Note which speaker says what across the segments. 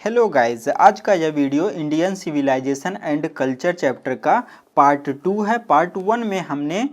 Speaker 1: Hello guys, आज का यह video Indian civilisation and culture chapter का पार्ट 2 है। पार्ट 1 में हमने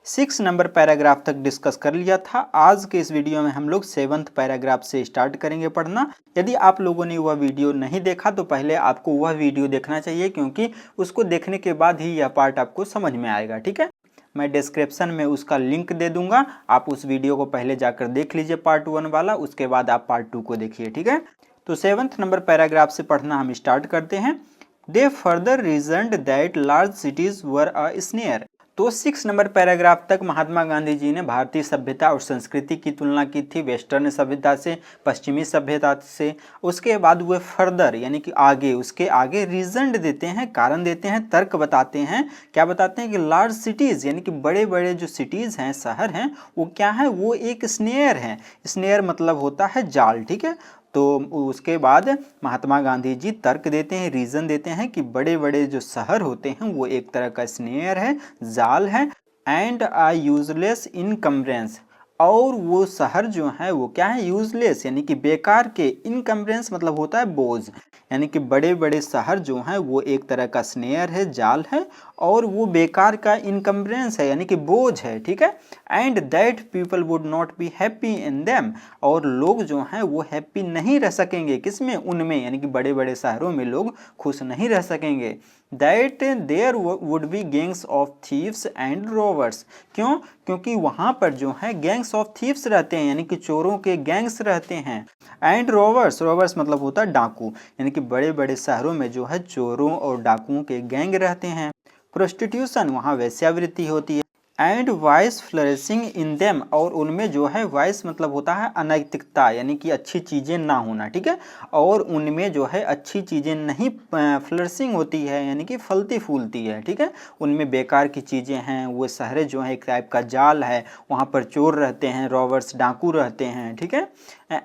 Speaker 1: 6 नंबर पैराग्राफ तक डिस्कस कर लिया था। आज के इस वीडियो में हम लोग 7th पैराग्राफ से स्टार्ट करेंगे पढ़ना। यदि आप लोगों ने वह वीडियो नहीं देखा तो पहले आपको वह वीडियो देखना चाहिए, क्योंकि उसको देखने के बाद ही यह पार्ट आपको समझ में आएगा। ठीक है, मैं डिस्क्रिप्शन में उसका लिंक दे दूंगा, आप उस वीडियो को पहले जाकर देख लीजिए पार्ट 1 वाला, उसके बाद आप पार्ट 2 को देखिए। ठीक है, तो 7th नंबर पैराग्राफ से पढ़ना हम स्टार्ट करते हैं। दे further reasoned that large cities were a snare. तो 6 नंबर पैराग्राफ तक महात्मा गांधी जी ने भारतीय सभ्यता और संस्कृति की तुलना की थी वेस्टर्न सभ्यता से, पश्चिमी सभ्यता से। उसके बाद वे फर्दर यानी कि आगे, उसके आगे रीजन देते हैं, कारण देते हैं, तर्क बताते हैं। क्या बताते हैं कि लार्ज सिटीज़ यानी कि बड़े बड़े जो सिटीज़ हैं, शहर हैं, वो क्या है, वो एक स्नेयर हैं। स्नेयर मतलब होता है जाल। ठीक है, तो उसके बाद महात्मा गांधी जी तर्क देते हैं, रीज़न देते हैं कि बड़े बड़े जो शहर होते हैं वो एक तरह का स्नेयर है, जाल है। एंड आ यूजलेस इनकम्बरेंस, और वो शहर जो है वो क्या है, यूजलेस यानी कि बेकार के, इनकम्बरेंस मतलब होता है बोझ, यानी कि बड़े बड़े शहर जो हैं वो एक तरह का स्नेयर है, जाल है, और वो बेकार का इनकम्बरेंस है यानी कि बोझ है। ठीक है, and that people would not be happy in them, और लोग जो हैं वो हैप्पी नहीं रह सकेंगे किसमें, उनमें, यानी कि बड़े बड़े शहरों में लोग खुश नहीं रह सकेंगे। That there would be gangs of thieves and rovers. क्यों? क्योंकि वहाँ पर जो है गैंग्स ऑफ थीव्स रहते हैं, यानी कि चोरों के गैंग्स रहते हैं। एंड रोवर्स, रोवर्स मतलब होता है डाकू, यानी कि बड़े बड़े शहरों में जो है चोरों और डाकुओं के गैंग रहते हैं। प्रोस्टिट्यूशन, वहाँ वेश्यावृत्ति होती है। And vice flourishing in them, और उनमें जो है वाइस मतलब होता है अनैतिकता, यानी कि अच्छी चीज़ें ना होना। ठीक है, और उनमें जो है अच्छी चीज़ें नहीं फ्लरिशिंग होती है, यानी कि फलती फूलती है। ठीक है, उनमें बेकार की चीज़ें हैं, वो शहर जो है एक टाइप का जाल है, वहाँ पर चोर रहते हैं, रॉबर्स डाकू रहते हैं। ठीक है,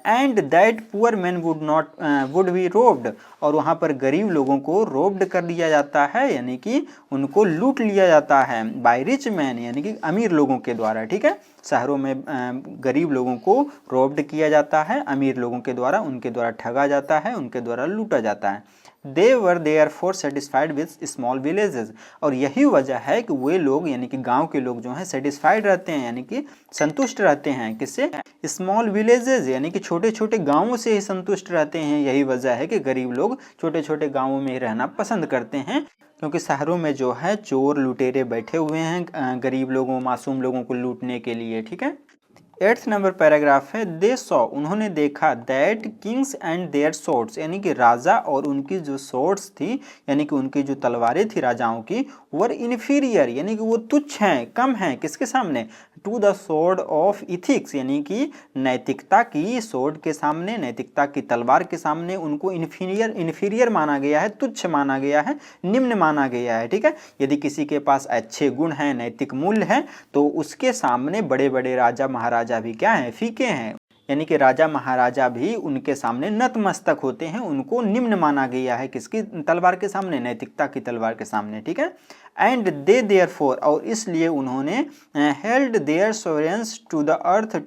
Speaker 1: and that poor man would be robed, और वहाँ पर गरीब लोगों को रोब्ड कर लिया जाता है, यानी कि उनको लूट लिया जाता है बाय रिच मैन, यानी कि अमीर लोगों के द्वारा। ठीक है, शहरों में गरीब लोगों को रोब्ड किया जाता है, अमीर लोगों के द्वारा, उनके द्वारा ठगा जाता है, उनके द्वारा लूटा जाता है। They were therefore satisfied with small villages, और यही वजह है कि वे लोग यानी कि गांव के लोग जो हैं सेटिस्फाइड रहते हैं, यानी कि संतुष्ट रहते हैं। किससे? स्मॉल विलेजेस, यानी कि छोटे छोटे गांवों से ही संतुष्ट रहते हैं। यही वजह है कि गरीब लोग छोटे छोटे गांवों में ही रहना पसंद करते हैं, क्योंकि शहरों में जो है चोर लुटेरे बैठे हुए हैं गरीब लोगों, मासूम लोगों को लूटने के लिए। ठीक है, 8th नंबर पैराग्राफ है। दे सॉ, उन्होंने देखा, that kings and their swords, यानी कि राजा और उनकी जो स्वॉर्ड्स थी, यानी कि उनकी जो तलवारें थी राजाओं की, वर इन्फीरियर, यानी कि वो तुच्छ हैं, कम हैं, किसके सामने, to the sword of ethics, यानी कि नैतिकता की स्वॉर्ड के सामने, नैतिकता की तलवार के सामने उनको इन्फीरियर माना गया है, तुच्छ माना गया है, निम्न माना गया है। ठीक है, यदि किसी के पास अच्छे गुण हैं, नैतिक मूल्य हैं, तो उसके सामने बड़े बड़े राजा महाराजा भी क्या हैं, फीके हैं, यानी कि राजा महाराजा भी उनके सामने नतमस्तक होते हैं, उनको निम्न माना गया है, किसकी तलवार के सामने, नैतिकता की तलवार के सामने। ठीक है, एंड दे देयरफॉर, और इसलिए उन्होंने held their sovereigns to the earth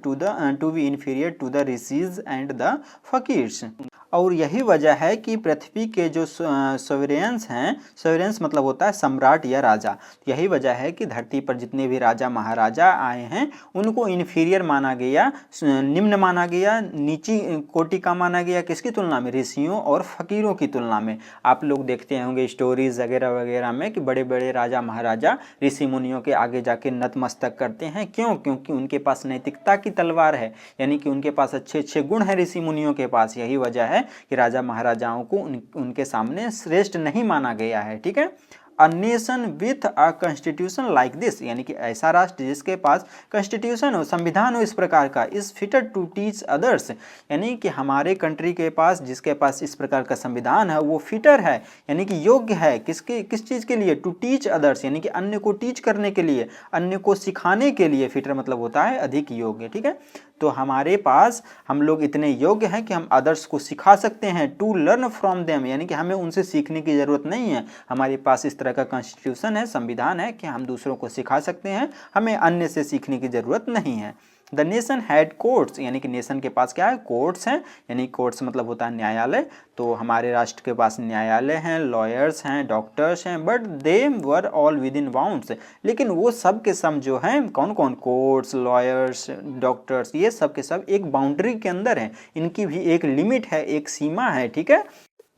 Speaker 1: to be inferior to the rishis and the fakirs, और यही वजह है कि पृथ्वी के जो सोवरेंस हैं, सोवरेंस मतलब होता है सम्राट या राजा, यही वजह है कि धरती पर जितने भी राजा महाराजा आए हैं उनको इन्फीरियर माना गया, निम्न माना गया, नीची कोटि का माना गया, किसकी तुलना में, ऋषियों और फकीरों की तुलना में। आप लोग देखते होंगे स्टोरीज वगैरह वगैरह में कि बड़े बड़े राजा महाराजा ऋषि मुनियों के आगे जाके नतमस्तक करते हैं। क्यों? क्योंकि उनके पास नैतिकता की तलवार है, यानी कि उनके पास अच्छे अच्छे गुण हैं ऋषि मुनियों के पास। यही वजह है कि राजा महाराजाओं को उनके सामने श्रेष्ठ नहीं माना गया है। ठीक है, a nation with a constitution like this, यानी कि ऐसा राष्ट्र जिसके पास कॉन्स्टिट्यूशन हो, संविधान हो इस प्रकार का, is fitted to teach others, यानी कि हमारे कंट्री के पास जिसके पास इस प्रकार का संविधान है वो फिटर है, यानी कि योग्य है, किस चीज़ के लिए, टू टीच अदर्स, यानी कि अन्य को टीच करने के लिए, अन्य को सिखाने के लिए। फिटर मतलब होता है अधिक योग्य। ठीक है, तो हमारे पास हम लोग इतने योग्य हैं कि हम अदर्स को सिखा सकते हैं, टू लर्न फ्रॉम देम, यानी कि हमें उनसे सीखने की ज़रूरत नहीं है। हमारे पास इस तरह का कॉन्स्टिट्यूशन है, संविधान है कि हम दूसरों को सिखा सकते हैं, हमें अन्य से सीखने की ज़रूरत नहीं है। द नेशन हैड कोर्ट्स, यानी कि नेशन के पास क्या है, कोर्ट्स हैं, यानी कोर्ट्स मतलब होता है न्यायालय। तो हमारे राष्ट्र के पास न्यायालय हैं, लॉयर्स हैं, डॉक्टर्स हैं, but they were all with in bounds, लेकिन वो सब के सब जो हैं, कौन कौन, कोर्ट्स, लॉयर्स, डॉक्टर्स, ये सब के सब एक बाउंड्री के अंदर हैं, इनकी भी एक लिमिट है, एक सीमा है, ठीक है।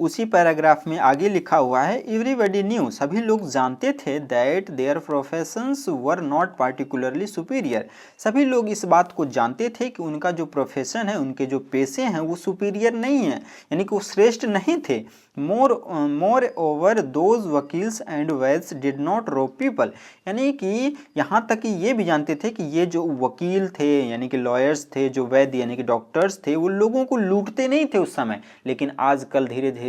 Speaker 1: उसी पैराग्राफ में आगे लिखा हुआ है, एवरीबडी न्यू, सभी लोग जानते थे, that their professions were not particularly superior, सभी लोग इस बात को जानते थे कि उनका जो प्रोफेशन है, उनके जो पेशे हैं वो सुपीरियर नहीं है, यानी कि वो श्रेष्ठ नहीं थे। Moreover those vakils and vaids did not rob people, यानी कि यहाँ तक कि ये भी जानते थे कि ये जो वकील थे यानी कि लॉयर्स थे, जो वैद्य यानी कि डॉक्टर्स थे, वो लोगों को लूटते नहीं थे उस समय। लेकिन आजकल धीरे धीरे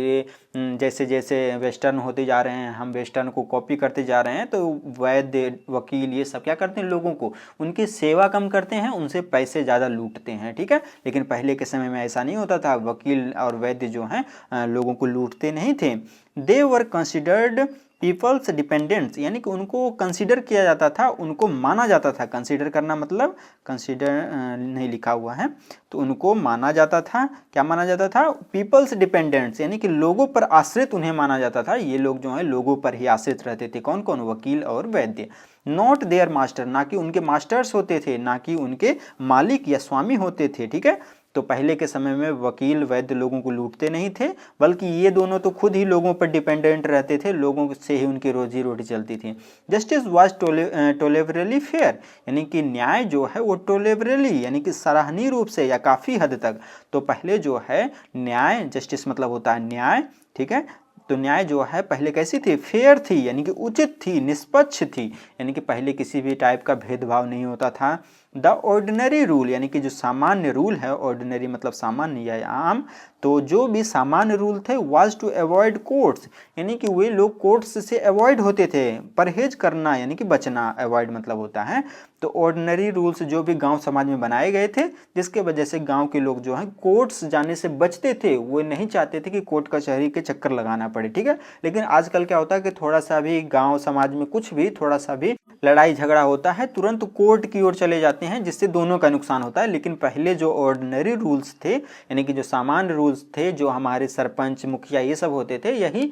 Speaker 1: जैसे जैसे वेस्टर्न होते जा रहे हैं, हम वेस्टर्न को कॉपी करते जा रहे हैं, तो वैद्य, वकील, ये सब क्या करते हैं, लोगों को उनकी सेवा कम करते हैं, उनसे पैसे ज़्यादा लूटते हैं, ठीक है। लेकिन पहले के समय में ऐसा नहीं होता था, वकील और वैद्य जो हैं लोगों को लूटते नहीं थे। दे वर कंसिडर्ड पीपल्स डिपेंडेंट्स, यानी कि उनको कंसीडर किया जाता था, उनको माना जाता था। कंसीडर करना मतलब, कंसीडर नहीं लिखा हुआ है, तो उनको माना जाता था, क्या माना जाता था, पीपल्स डिपेंडेंट्स, यानी कि लोगों पर आश्रित उन्हें माना जाता था। ये लोग जो है लोगों पर ही आश्रित रहते थे, कौन कौन, वकील और वैद्य। नॉट देयर मास्टर, ना कि उनके मास्टर्स होते थे, ना कि उनके मालिक या स्वामी होते थे, ठीक है। तो पहले के समय में वकील वैद्य लोगों को लूटते नहीं थे, बल्कि ये दोनों तो खुद ही लोगों पर डिपेंडेंट रहते थे, लोगों से ही उनकी रोजी रोटी चलती थी। जस्टिस वाज टोलेबरेली फेयर, यानी कि न्याय जो है वो टोलेबरेली यानी कि सराहनीय रूप से या काफ़ी हद तक, तो पहले जो है न्याय, जस्टिस मतलब होता है न्याय, ठीक है। तो न्याय जो है पहले कैसी थी, फेयर थी, यानी कि उचित थी, निष्पक्ष थी, यानी कि पहले किसी भी टाइप का भेदभाव नहीं होता था। द ऑर्डिनरी रूल, यानी कि जो सामान्य रूल है, ऑर्डिनरी मतलब सामान्य या आम, तो जो भी सामान्य रूल थे, वाज टू अवॉइड कोर्ट्स, यानी कि वे लोग कोर्ट्स से अवॉइड होते थे, परहेज करना यानी कि बचना, अवॉइड मतलब होता है। तो ऑर्डिनरी रूल्स जो भी गांव समाज में बनाए गए थे, जिसके वजह से गांव के लोग जो हैं कोर्ट्स जाने से बचते थे, वो नहीं चाहते थे कि कोर्ट कचहरी के चक्कर लगाना पड़े, ठीक है। लेकिन आजकल क्या होता है कि थोड़ा सा भी गांव समाज में कुछ भी थोड़ा सा भी लड़ाई झगड़ा होता है, तुरंत कोर्ट की ओर चले जाते हैं, जिससे दोनों का नुकसान होता है। लेकिन पहले जो ऑर्डिनरी रूल्स थे, यानी कि जो सामान्य रूल्स थे, जो हमारे सरपंच, मुखिया, ये सब होते थे, यही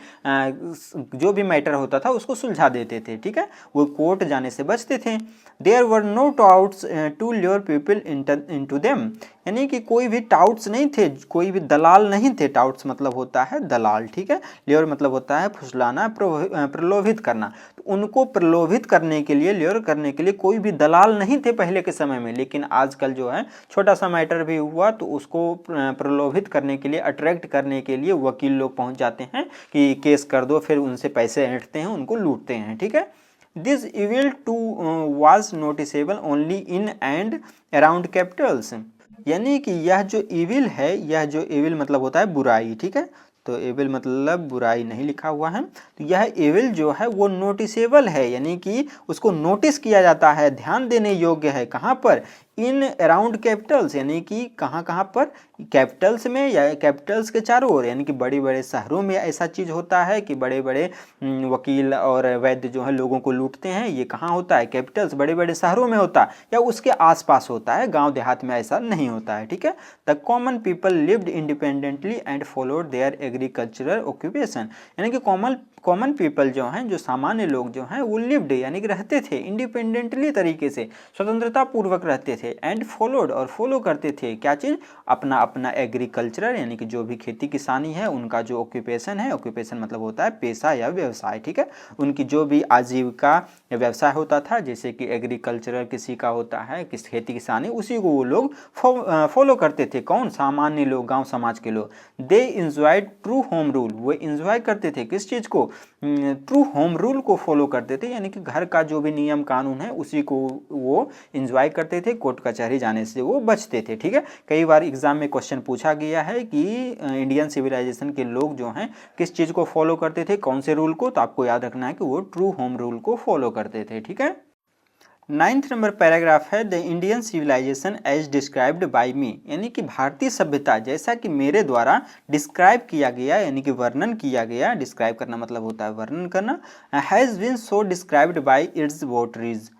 Speaker 1: जो भी मैटर होता था उसको सुलझा देते थे, ठीक है, वो कोर्ट जाने से बचते थे। There were no touts to lure people into them, यानी कि कोई भी टाउट्स नहीं थे, कोई भी दलाल नहीं थे। टाउट्स मतलब होता है दलाल, ठीक है। ल्योर मतलब होता है फुसलाना, प्रलोभित करना। तो उनको प्रलोभित करने के लिए, ल्योर करने के लिए कोई भी दलाल नहीं थे पहले के समय में। लेकिन आजकल जो है छोटा सा मैटर भी हुआ तो उसको प्रलोभित करने के लिए, अट्रैक्ट करने के लिए वकील लोग पहुंच जाते हैं कि केस कर दो, फिर उनसे पैसे ऐंठते हैं, उनको लूटते हैं, ठीक है। This evil too was noticeable only in and around capitals, यानी कि यह जो इविल है, यह जो इविल मतलब होता है बुराई, ठीक है। तो एविल मतलब बुराई नहीं लिखा हुआ है। तो यह एविल जो है वो नोटिसेबल है, यानी कि उसको नोटिस किया जाता है, ध्यान देने योग्य है। कहाँ पर, इन अराउंड कैपिटल्स, यानी कि कहाँ कहाँ पर, कैपिटल्स में या कैपिटल्स के चारों ओर, यानी कि बड़े बड़े शहरों में ऐसा चीज़ होता है कि बड़े बड़े वकील और वैद्य जो है लोगों को लूटते हैं। ये कहाँ होता है, कैपिटल्स, बड़े बड़े शहरों में होता है या उसके आसपास होता है, गांव देहात में ऐसा नहीं होता है, ठीक है। The common people lived independently and followed there agricultural occupation, यानी कि कॉमन पीपल जो हैं, जो सामान्य लोग जो हैं, वो लिव्ड यानी कि रहते थे इंडिपेंडेंटली तरीके से, स्वतंत्रता पूर्वक रहते थे, एंड फॉलोड और फॉलो करते थे क्या चीज़, अपना अपना एग्रीकल्चरल, यानी कि जो भी खेती किसानी है उनका जो ऑक्यूपेशन है, ऑक्यूपेशन मतलब होता है पेशा या व्यवसाय, ठीक है। उनकी जो भी आजीविका या व्यवसाय होता था, जैसे कि एग्रीकल्चरल किसी का होता है, किस खेती किसानी, उसी को वो लोग फॉलो करते थे। कौन, सामान्य लोग, गाँव समाज के लोग। दे इंजॉयड ट्रू होम रूल, वो इंजॉय करते थे किस चीज़ को, ट्रू होम रूल को फॉलो करते थे, यानी कि घर का जो भी नियम कानून है उसी को वो इंजॉय करते थे, कोर्ट कचहरी जाने से वो बचते थे, ठीक है। कई बार एग्जाम में क्वेश्चन पूछा गया है कि इंडियन सिविलाइजेशन के लोग जो हैं किस चीज़ को फॉलो करते थे, कौन से रूल को, तो आपको याद रखना है कि वो ट्रू होम रूल को फॉलो करते थे, ठीक है। 9th नंबर पैराग्राफ है, the Indian civilisation as described by me, यानी कि भारतीय सभ्यता जैसा कि मेरे द्वारा डिस्क्राइब किया गया, यानी कि वर्णन किया गया, डिस्क्राइब करना मतलब होता है वर्णन करना, has been so described by its votaries,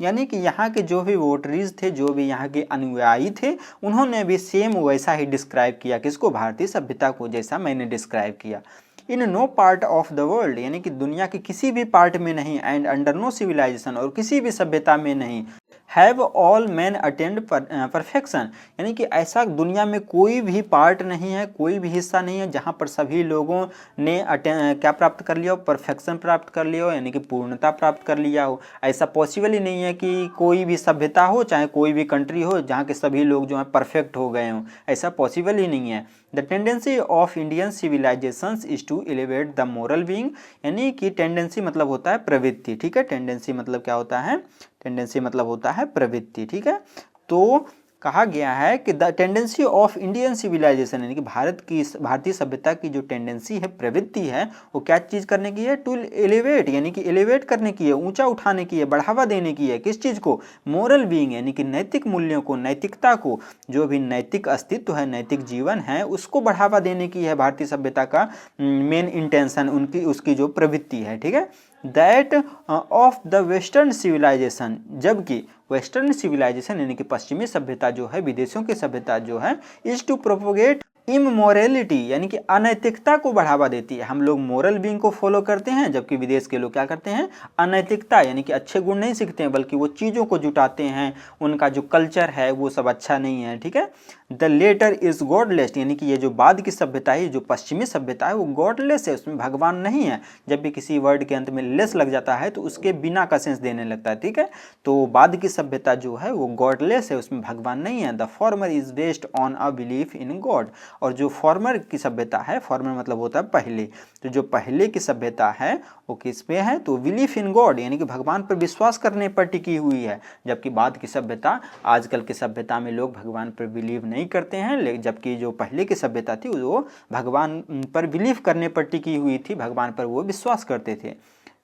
Speaker 1: यानी कि यहाँ के जो भी वोटरीज थे, जो भी यहाँ के अनुयायी थे, उन्होंने भी सेम वैसा ही डिस्क्राइब किया किसको, भारतीय सभ्यता को, जैसा मैंने डिस्क्राइब किया। In no part of the world, यानी कि दुनिया के किसी भी पार्ट में नहीं, एंड अंडर नो सिविलाइजेशन, और किसी भी सभ्यता में नहीं, have all man attend perfection, यानी कि ऐसा दुनिया में कोई भी पार्ट नहीं है, कोई भी हिस्सा नहीं है जहाँ पर सभी लोगों ने क्या प्राप्त कर लिया हो, परफेक्शन प्राप्त कर लिया हो, यानी कि पूर्णता प्राप्त कर लिया हो। ऐसा पॉसिबल ही नहीं है कि कोई भी सभ्यता हो, चाहे कोई भी कंट्री हो, जहाँ के सभी लोग जो हैं परफेक्ट हो गए हों, ऐसा पॉसिबल ही नहीं है। The tendency of Indian civilisations is to elevate the moral being, यानी कि टेंडेंसी मतलब होता है प्रवृत्ति, ठीक है। टेंडेंसी मतलब क्या होता है, टेंडेंसी मतलब होता है प्रवृत्ति, ठीक है। तो कहा गया है कि the tendency of Indian civilisation, यानी कि भारतीय सभ्यता की जो टेंडेंसी है, प्रवृत्ति है, वो क्या चीज़ करने की है, टू एलिवेट, यानी कि एलिवेट करने की है, ऊंचा उठाने की है, बढ़ावा देने की है। किस चीज़ को, मोरल बीइंग, यानी कि नैतिक मूल्यों को, नैतिकता को, जो भी नैतिक अस्तित्व है, नैतिक जीवन है, उसको बढ़ावा देने की है भारतीय सभ्यता का मेन इंटेंशन, उनकी उसकी जो प्रवृत्ति है, ठीक है। That of the western civilisation, जबकि वेस्टर्न सिविलाइजेशन यानी कि पश्चिमी सभ्यता जो है, विदेशों की सभ्यता जो है, इज टू प्रोपोगेट इमोरलिटी, यानी कि अनैतिकता को बढ़ावा देती है। हम लोग मोरल बीइंग को फॉलो करते हैं, जबकि विदेश के लोग क्या करते हैं, अनैतिकता, यानी कि अच्छे गुण नहीं सीखते हैं, बल्कि वो चीज़ों को जुटाते हैं, उनका जो कल्चर है वो सब अच्छा नहीं है, ठीक है। द लेटर इज गॉडलेस, यानी कि ये जो बाद की सभ्यता है, जो पश्चिमी सभ्यता है, वो गॉडलेस है, उसमें भगवान नहीं है। जब भी किसी वर्ड के अंत में लेस लग जाता है तो उसके बिना का सेंस देने लगता है, ठीक है। तो बाद की सभ्यता जो है वो गॉडलेस है, उसमें भगवान नहीं है। The former is based on a belief in God, और जो फॉर्मर की सभ्यता है, फॉर्मर मतलब होता है पहले, तो जो पहले की सभ्यता है वो किस पे है, तो बिलीफ इन गॉड, यानी कि भगवान पर विश्वास करने पर टिकी हुई है। जबकि बाद की सभ्यता, आजकल की सभ्यता में लोग भगवान पर बिलीव नहीं करते हैं, लेकिन जबकि जो पहले की सभ्यता थी वो भगवान पर बिलीव करने पर टिकी हुई थी, भगवान पर वो विश्वास करते थे।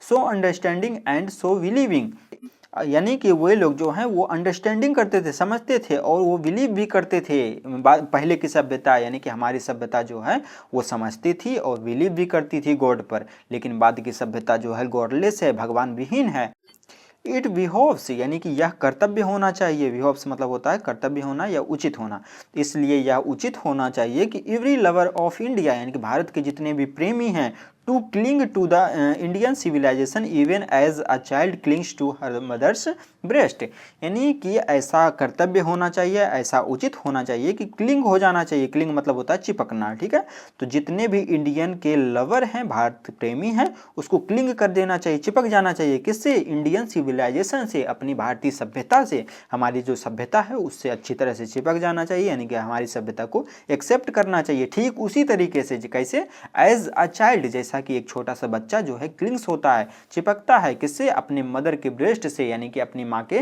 Speaker 1: So understanding and so believing, यानी कि वे लोग जो हैं वो अंडरस्टैंडिंग करते थे, समझते थे, और वो बिलीव भी करते थे। पहले की सभ्यता यानी कि हमारी सभ्यता जो है वो समझती थी और बिलीव भी करती थी गॉड पर, लेकिन बाद की सभ्यता जो है गॉडलेस है, भगवान विहीन है। इट बिहोव्स, यानी कि यह कर्तव्य होना चाहिए, बिहोव्स मतलब होता है कर्तव्य होना या उचित होना, इसलिए यह उचित होना चाहिए कि एवरी लवर ऑफ इंडिया, यानी कि भारत के जितने भी प्रेमी हैं, to cling to the Indian civilisation even as a child clings to her mother's breast, यानी कि ऐसा कर्तव्य होना चाहिए, ऐसा उचित होना चाहिए कि क्लिंग हो जाना चाहिए। क्लिंग मतलब होता है चिपकना, ठीक है। तो जितने भी इंडियन के लवर हैं, भारत प्रेमी हैं, उसको क्लिंग कर देना चाहिए, चिपक जाना चाहिए, किससे, इंडियन सिविलाइजेशन से, अपनी भारतीय सभ्यता से, हमारी जो सभ्यता है उससे अच्छी तरह से चिपक जाना चाहिए, यानी कि हमारी सभ्यता को एक्सेप्ट करना चाहिए। ठीक उसी तरीके से कैसे, एज अ चाइल्ड, जैसा कि एक छोटा सा बच्चा जो है क्लिंग्स होता है, चिपकता है, किससे, अपने मदर के ब्रेस्ट से, यानी कि अपनी माँ के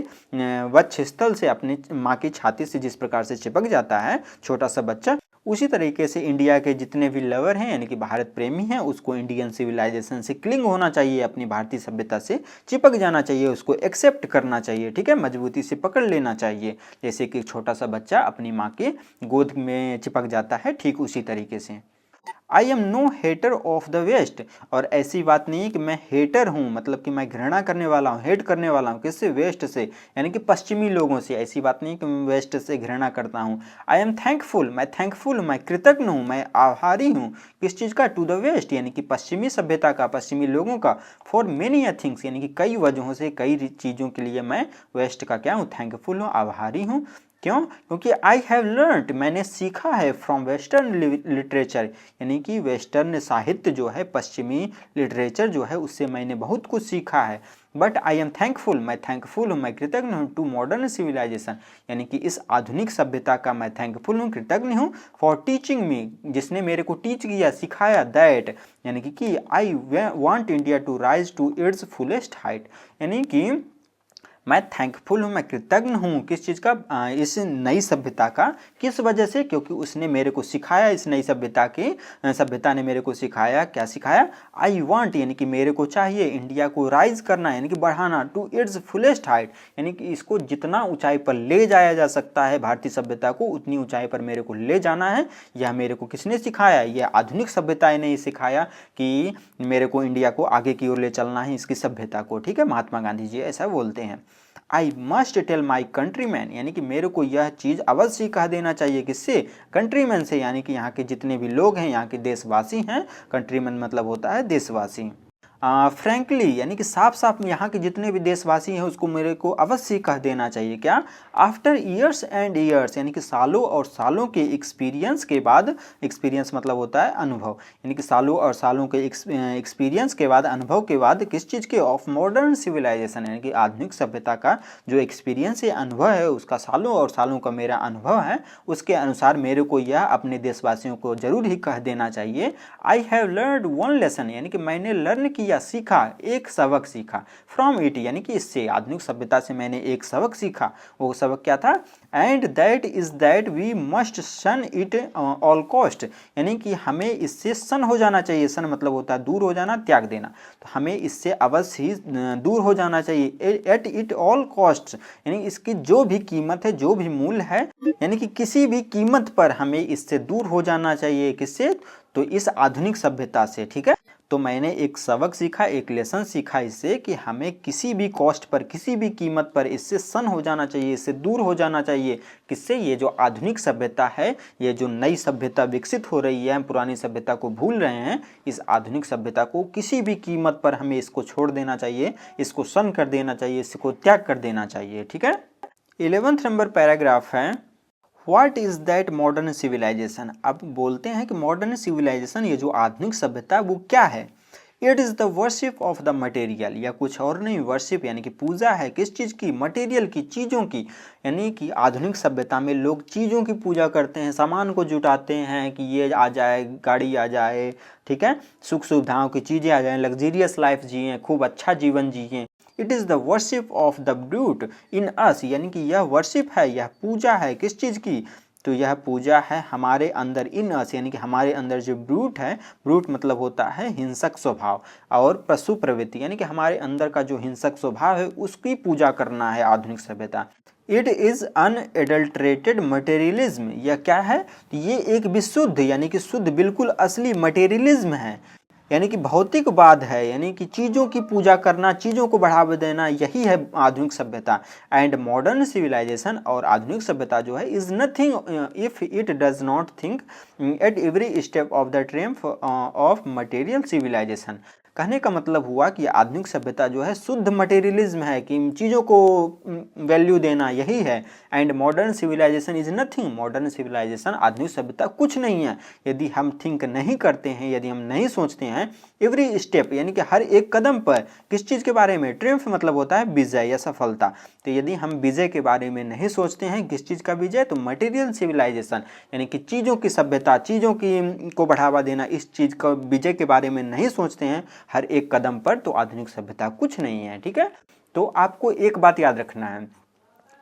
Speaker 1: वक्षस्थल से, अपनी माँ की छाती से जिस प्रकार से चिपक जाता है छोटा सा बच्चा, उसी तरीके से इंडिया के जितने भी लवर हैं यानी कि भारत प्रेमी हैं, उसको इंडियन सिविलाइजेशन से क्लिंग होना चाहिए, अपनी भारतीय सभ्यता से चिपक जाना चाहिए, उसको एक्सेप्ट करना चाहिए, ठीक है, मजबूती से पकड़ लेना चाहिए। जैसे कि छोटा सा बच्चा अपनी माँ के गोद में चिपक जाता है, ठीक उसी तरीके से। I am no hater of the west, और ऐसी बात नहीं है कि मैं हेटर हूँ, मतलब कि मैं घृणा करने वाला हूँ, हेट करने वाला हूँ, किससे, वेस्ट से, यानी कि पश्चिमी लोगों से। ऐसी बात नहीं कि मैं वेस्ट से घृणा करता हूँ। आई एम थैंकफुल, मैं थैंकफुल हूँ, मैं कृतज्ञ हूँ, मैं आभारी हूँ, किस चीज़ का, टू द वेस्ट, यानी कि पश्चिमी सभ्यता का, पश्चिमी लोगों का, फॉर मेनी थिंग्स, यानी कि कई वजहों से, कई चीज़ों के लिए मैं वेस्ट का क्या हूँ, थैंकफुल हूँ, आभारी हूँ। क्यों, क्योंकि आई हैव लर्नड, मैंने सीखा है, फ्रॉम वेस्टर्न लिटरेचर, यानी कि वेस्टर्न साहित्य जो है, पश्चिमी लिटरेचर जो है, उससे मैंने बहुत कुछ सीखा है। बट आई एम थैंकफुल, मैं थैंकफुल हूँ, मैं कृतज्ञ हूँ, टू मॉडर्न सिविलाइजेशन, यानी कि इस आधुनिक सभ्यता का मैं थैंकफुल हूँ, कृतज्ञ हूँ, फॉर टीचिंग मी, जिसने मेरे को टीच किया, सिखाया, दैट, यानी कि I want India to rise to its fullest height, यानी कि मैं थैंकफुल हूँ, मैं कृतज्ञ हूँ, किस चीज़ का, इस नई सभ्यता का, किस वजह से, क्योंकि उसने मेरे को सिखाया, इस नई सभ्यता ने मेरे को सिखाया, क्या सिखाया, आई वांट, यानी कि मेरे को चाहिए, इंडिया को राइज करना, यानी कि बढ़ाना, टू इट्स फुलेस्ट हाइट, यानी कि इसको जितना ऊंचाई पर ले जाया जा सकता है, भारतीय सभ्यता को उतनी ऊंचाई पर मेरे को ले जाना है। यह मेरे को किसने सिखाया, यह आधुनिक सभ्यताएं ने सिखाया कि मेरे को इंडिया को आगे की ओर ले चलना है, इसकी सभ्यता को, ठीक है, महात्मा गांधी जी ऐसा बोलते हैं। I must tell my countryman, यानी कि मेरे को यह चीज़ अवश्य कह देना चाहिए। किससे? कंट्रीमैन से, यानी कि यहाँ के जितने भी लोग हैं, यहाँ के देशवासी हैं। कंट्रीमैन मतलब होता है देशवासी। फ्रैंकली यानी कि साफ साफ यहाँ के जितने भी देशवासी हैं उसको मेरे को अवश्य कह देना चाहिए। क्या? आफ्टर ईयर्स एंड ईयर्स, यानी कि सालों और सालों के एक्सपीरियंस के बाद, एक्सपीरियंस मतलब होता है अनुभव, यानी कि सालों और सालों के एक्सपीरियंस के बाद, अनुभव के बाद, किस चीज़ के? ऑफ मॉडर्न सिविलाइजेशन, यानी कि आधुनिक सभ्यता का जो एक्सपीरियंस है, अनुभव है, उसका सालों और सालों का मेरा अनुभव है, उसके अनुसार मेरे को यह अपने देशवासियों को जरूर ही कह देना चाहिए। I have learned one lesson, यानी कि मैंने लर्न किया, सीखा, एक सबक सीखा। फ्रॉम इट, यानी कि इससे, आधुनिक सभ्यता से मैंने एक सबक सीखा। वो सबक क्या था? And that is that we must shun it all cost, यानी कि हमें इससे सन हो जाना चाहिए। सन मतलब होता है दूर हो जाना, त्याग देना। तो हमें इससे अवश्य ही दूर हो जाना चाहिए। एट इट ऑल कॉस्ट, यानी इसकी जो भी कीमत है, जो भी मूल्य है, यानी कि किसी भी कीमत पर हमें इससे दूर हो जाना चाहिए। किससे? तो इस आधुनिक सभ्यता से। ठीक है, तो मैंने एक सबक सीखा, एक लेसन सीखा इससे कि हमें किसी भी कॉस्ट पर, किसी भी कीमत पर इससे सन हो जाना चाहिए, इससे दूर हो जाना चाहिए। किससे? ये जो आधुनिक सभ्यता है, ये जो नई सभ्यता विकसित हो रही है, हम पुरानी सभ्यता को भूल रहे हैं, इस आधुनिक सभ्यता को किसी भी कीमत पर हमें इसको छोड़ देना चाहिए, इसको सन कर देना चाहिए, इसको त्याग कर देना चाहिए। ठीक है, 11th नंबर पैराग्राफ है, what is that modern civilisation. अब बोलते हैं कि मॉडर्न सिविलाइजेशन, ये जो आधुनिक सभ्यता है, वो क्या है? It is the worship of the material, या कुछ और नहीं, वर्शिप यानी कि पूजा है। किस चीज़ की? मटेरियल की, चीज़ों की। यानी कि आधुनिक सभ्यता में लोग चीज़ों की पूजा करते हैं, सामान को जुटाते हैं कि ये आ जाए, गाड़ी आ जाए, ठीक है, सुख सुविधाओं की चीज़ें आ जाएं, लग्जीरियस लाइफ जिए, खूब अच्छा जीवन जिए। It is the worship of the brute in us, यानी कि यह वर्शिप है, यह पूजा है। किस चीज़ की? तो यह पूजा है हमारे अंदर, इन अस, यानी कि हमारे अंदर जो ब्रूट है, ब्रूट मतलब होता है हिंसक स्वभाव, और पशु प्रवृत्ति, यानी कि हमारे अंदर का जो हिंसक स्वभाव है उसकी पूजा करना है आधुनिक सभ्यता। इट इज़ अनएडल्ट्रेटेड मटेरियलिज्म, यह क्या है? ये एक विशुद्ध, यानी कि शुद्ध, बिल्कुल असली मटेरियलिज्म है, यानी कि भौतिकवाद है, यानी कि चीज़ों की पूजा करना, चीज़ों को बढ़ावा देना, यही है आधुनिक सभ्यता। एंड मॉडर्न सिविलाइजेशन, और आधुनिक सभ्यता जो है, is nothing if it does not think at every step of the triumph of material civilisation. कहने का मतलब हुआ कि आधुनिक सभ्यता जो है शुद्ध मटेरियलिज्म है, कि चीज़ों को वैल्यू देना, यही है। And modern civilisation is nothing, modern civilisation, आधुनिक सभ्यता कुछ नहीं है। यदि हम थिंक नहीं करते हैं, यदि हम नहीं सोचते हैं, एवरी स्टेप, यानी कि हर एक कदम पर, किस चीज़ के बारे में? ट्रियम्फ मतलब होता है विजय या सफलता। तो यदि हम विजय के बारे में नहीं सोचते हैं, किस चीज़ का विजय? तो मटेरियल सिविलाइजेशन, यानी कि चीज़ों की सभ्यता, चीज़ों की को बढ़ावा देना, इस चीज़ का विजय के बारे में नहीं सोचते हैं हर एक कदम पर, तो आधुनिक सभ्यता कुछ नहीं है। ठीक है, तो आपको एक बात याद रखना है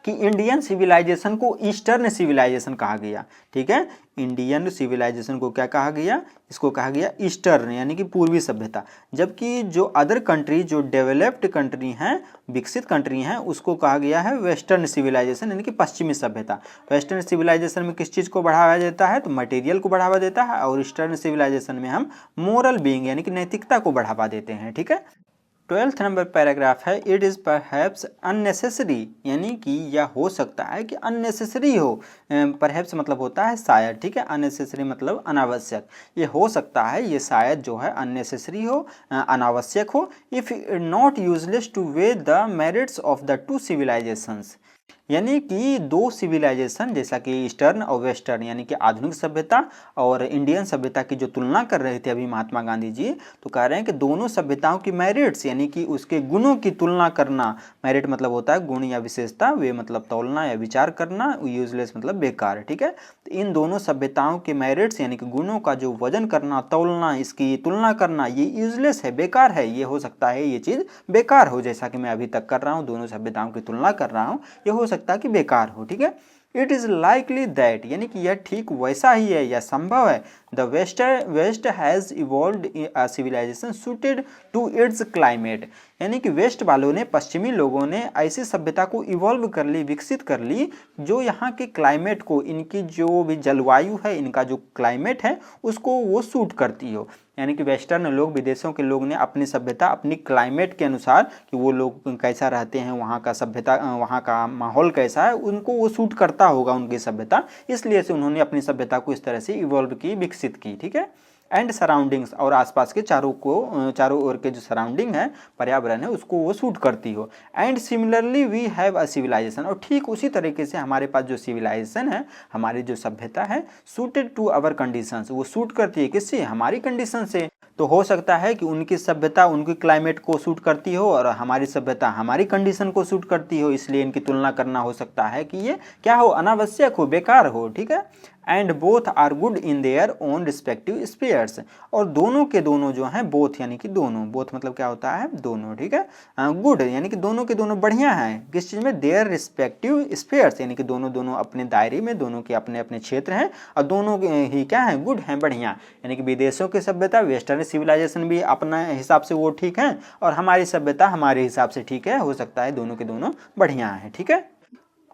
Speaker 1: कि इंडियन सिविलाइजेशन को ईस्टर्न सिविलाइजेशन कहा गया। ठीक है, इंडियन सिविलाइजेशन को क्या कहा गया? इसको कहा गया ईस्टर्न, यानी कि पूर्वी सभ्यता। जबकि जो अदर कंट्री, जो डेवलप्ड कंट्री हैं, विकसित कंट्री हैं, उसको कहा गया है वेस्टर्न सिविलाइजेशन, यानी कि पश्चिमी सभ्यता। वेस्टर्न सिविलाइजेशन में किस चीज़ को बढ़ावा देता है? तो मटेरियल को बढ़ावा देता है, और ईस्टर्न सिविलाइजेशन में हम मोरल बीइंग, यानी कि नैतिकता को बढ़ावा देते हैं। ठीक है, 12th नंबर पैराग्राफ है, इट इज़ परहैप्स अननेसेसरी, यानी कि यह हो सकता है कि अननेसेसरी हो। परहैप्स मतलब होता है शायद। ठीक है, अननेसेसरी मतलब अनावश्यक। ये हो सकता है, ये शायद जो है अननेसेसरी हो, अनावश्यक हो। If not useless to weigh the merits of the two civilisations, यानी कि दो सिविलाइजेशन, जैसा कि ईस्टर्न और वेस्टर्न, यानी कि आधुनिक सभ्यता और इंडियन सभ्यता की जो तुलना कर रहे थे अभी महात्मा गांधी जी, तो कह रहे हैं कि दोनों सभ्यताओं की मेरिट्स, यानी कि उसके गुणों की तुलना करना। मेरिट मतलब होता है गुण या विशेषता, वे मतलब तौलना या विचार करना, यूजलेस मतलब बेकार। ठीक है, तो इन दोनों सभ्यताओं के मेरिट्स, यानी कि गुणों का जो वजन करना, तौलना, इसकी तुलना करना, ये यूजलेस है, बेकार है। ये हो सकता है ये चीज़ बेकार हो, जैसा कि मैं अभी तक कर रहा हूँ, दोनों सभ्यताओं की तुलना कर रहा हूँ, ये हो सकता है कि बेकार हो। ठीक है, इट इज़ लाइकली दैट, यानी कि यह ठीक वैसा ही है या संभव है, the west has evolved a civilisation suited to its climate, यानी कि वेस्ट वालों ने, पश्चिमी लोगों ने ऐसी सभ्यता को इवॉल्व कर ली, विकसित कर ली जो यहाँ के क्लाइमेट को, इनकी जो भी जलवायु है, इनका जो क्लाइमेट है उसको वो सूट करती हो। यानी कि वेस्टर्न लोग, विदेशों के लोग ने अपनी सभ्यता अपनी क्लाइमेट के अनुसार कि वो लोग कैसा रहते हैं, वहाँ का सभ्यता, वहाँ का माहौल कैसा है, उनको वो सूट करता होगा उनकी सभ्यता, इसलिए से उन्होंने अपनी सभ्यता को इस तरह से इवॉल्व की, विकसित की। ठीक है। एंड सराउंडिंग्स, और आसपास के चारों ओर के जो सराउंडिंग है, पर्यावरण है, उसको वो सूट करती हो। And similarly we have a civilisation, और ठीक उसी तरीके से हमारे पास जो सिविलाइजेशन है, हमारी जो सभ्यता है, सूटेड टू अवर कंडीशंस, वो सूट करती है किससे, हमारी कंडीशन से। तो हो सकता है कि उनकी सभ्यता उनकी क्लाइमेट को सूट करती हो और हमारी सभ्यता हमारी कंडीशन को सूट करती हो, इसलिए इनकी तुलना करना हो सकता है कि ये क्या हो, अनावश्यक हो, बेकार हो। ठीक है। And both are good in their own respective spheres, और दोनों के दोनों जो हैं, बोथ यानी कि दोनों, बोथ मतलब क्या होता है, दोनों। ठीक है। गुड यानी कि दोनों के दोनों बढ़िया हैं, किस चीज़ में, देयर रिस्पेक्टिव स्पेयर्स, यानी कि दोनों दोनों अपने दायरे में, दोनों के अपने अपने क्षेत्र हैं, और दोनों ही क्या हैं, गुड हैं, बढ़िया। यानी कि विदेशों की सभ्यता, वेस्टर्न सिविलाइजेशन भी अपना हिसाब से वो ठीक है, और हमारी सभ्यता हमारे हिसाब से ठीक है, हो सकता है दोनों के दोनों बढ़िया हैं। ठीक है।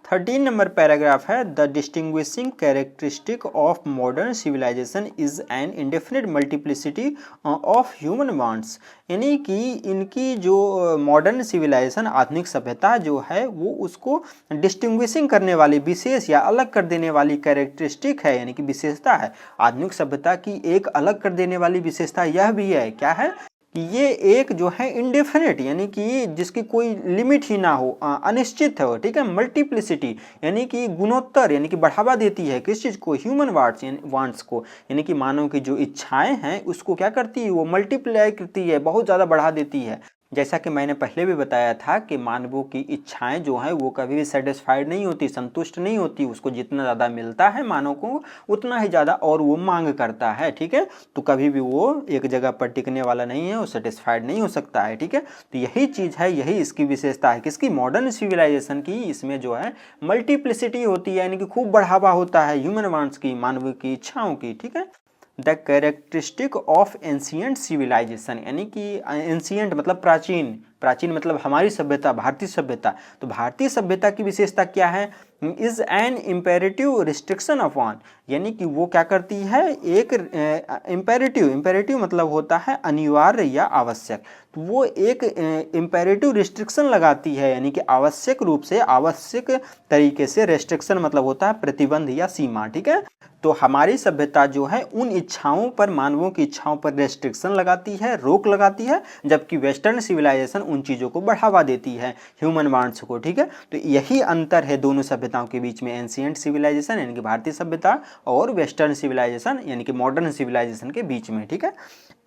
Speaker 1: 13 नंबर पैराग्राफ है, the distinguishing characteristic of modern civilisation is an indefinite multiplicity of human wants, यानी कि इनकी जो मॉडर्न सिविलाइजेशन, आधुनिक सभ्यता जो है, वो उसको डिस्टिंग्विशिंग करने वाली, विशेष या अलग कर देने वाली कैरेक्टरिस्टिक है, यानी कि विशेषता है। आधुनिक सभ्यता की एक अलग कर देने वाली विशेषता यह भी है, क्या है कि ये एक जो है इंडेफिनिट, यानी कि जिसकी कोई लिमिट ही ना हो, अनिश्चित है। ठीक है। मल्टीप्लिसिटी यानी कि गुणोत्तर, यानी कि बढ़ावा देती है किस चीज़ को, ह्यूमन वांट्स को, यानी कि मानव की जो इच्छाएं हैं उसको क्या करती है, वो मल्टीप्लाई करती है, बहुत ज़्यादा बढ़ा देती है। जैसा कि मैंने पहले भी बताया था कि मानवों की इच्छाएं जो हैं वो कभी भी सेटिस्फाइड नहीं होती, संतुष्ट नहीं होती, उसको जितना ज़्यादा मिलता है मानव को उतना ही ज़्यादा और वो मांग करता है। ठीक है। तो कभी भी वो एक जगह पर टिकने वाला नहीं है, वो सेटिस्फाइड नहीं हो सकता है। ठीक है। तो यही चीज़ है, यही इसकी विशेषता है किसकी, मॉडर्न सिविलाइजेशन की। इसमें जो है मल्टीप्लिसिटी होती है, यानी कि खूब बढ़ावा होता है ह्यूमन वांट्स की, मानव की इच्छाओं की। ठीक है। The characteristic of ancient civilisation, यानी कि एंशियंट मतलब प्राचीन, प्राचीन मतलब हमारी सभ्यता, भारतीय सभ्यता। तो भारतीय सभ्यता की विशेषता क्या है, is an imperative restriction upon, यानी कि वो क्या करती है, एक इम्पेरेटिव, इम्पेरेटिव मतलब होता है अनिवार्य या आवश्यक, तो वो एक इम्पेरेटिव रिस्ट्रिक्शन लगाती है, यानी कि आवश्यक रूप से, आवश्यक तरीके से, रेस्ट्रिक्शन मतलब होता है प्रतिबंध या सीमा। ठीक है। तो हमारी सभ्यता जो है उन इच्छाओं पर, मानवों की इच्छाओं पर रेस्ट्रिक्शन लगाती है, रोक लगाती है, जबकि वेस्टर्न सिविलाइजेशन उन चीज़ों को बढ़ावा देती है, ह्यूमन वांट्स को। ठीक है। तो यही अंतर है दोनों सभ्यताओं के बीच में, एंशिएंट सिविलाइजेशन यानी कि भारतीय सभ्यता और वेस्टर्न सिविलाइजेशन यानी कि मॉडर्न सिविलाइजेशन के बीच में। ठीक है।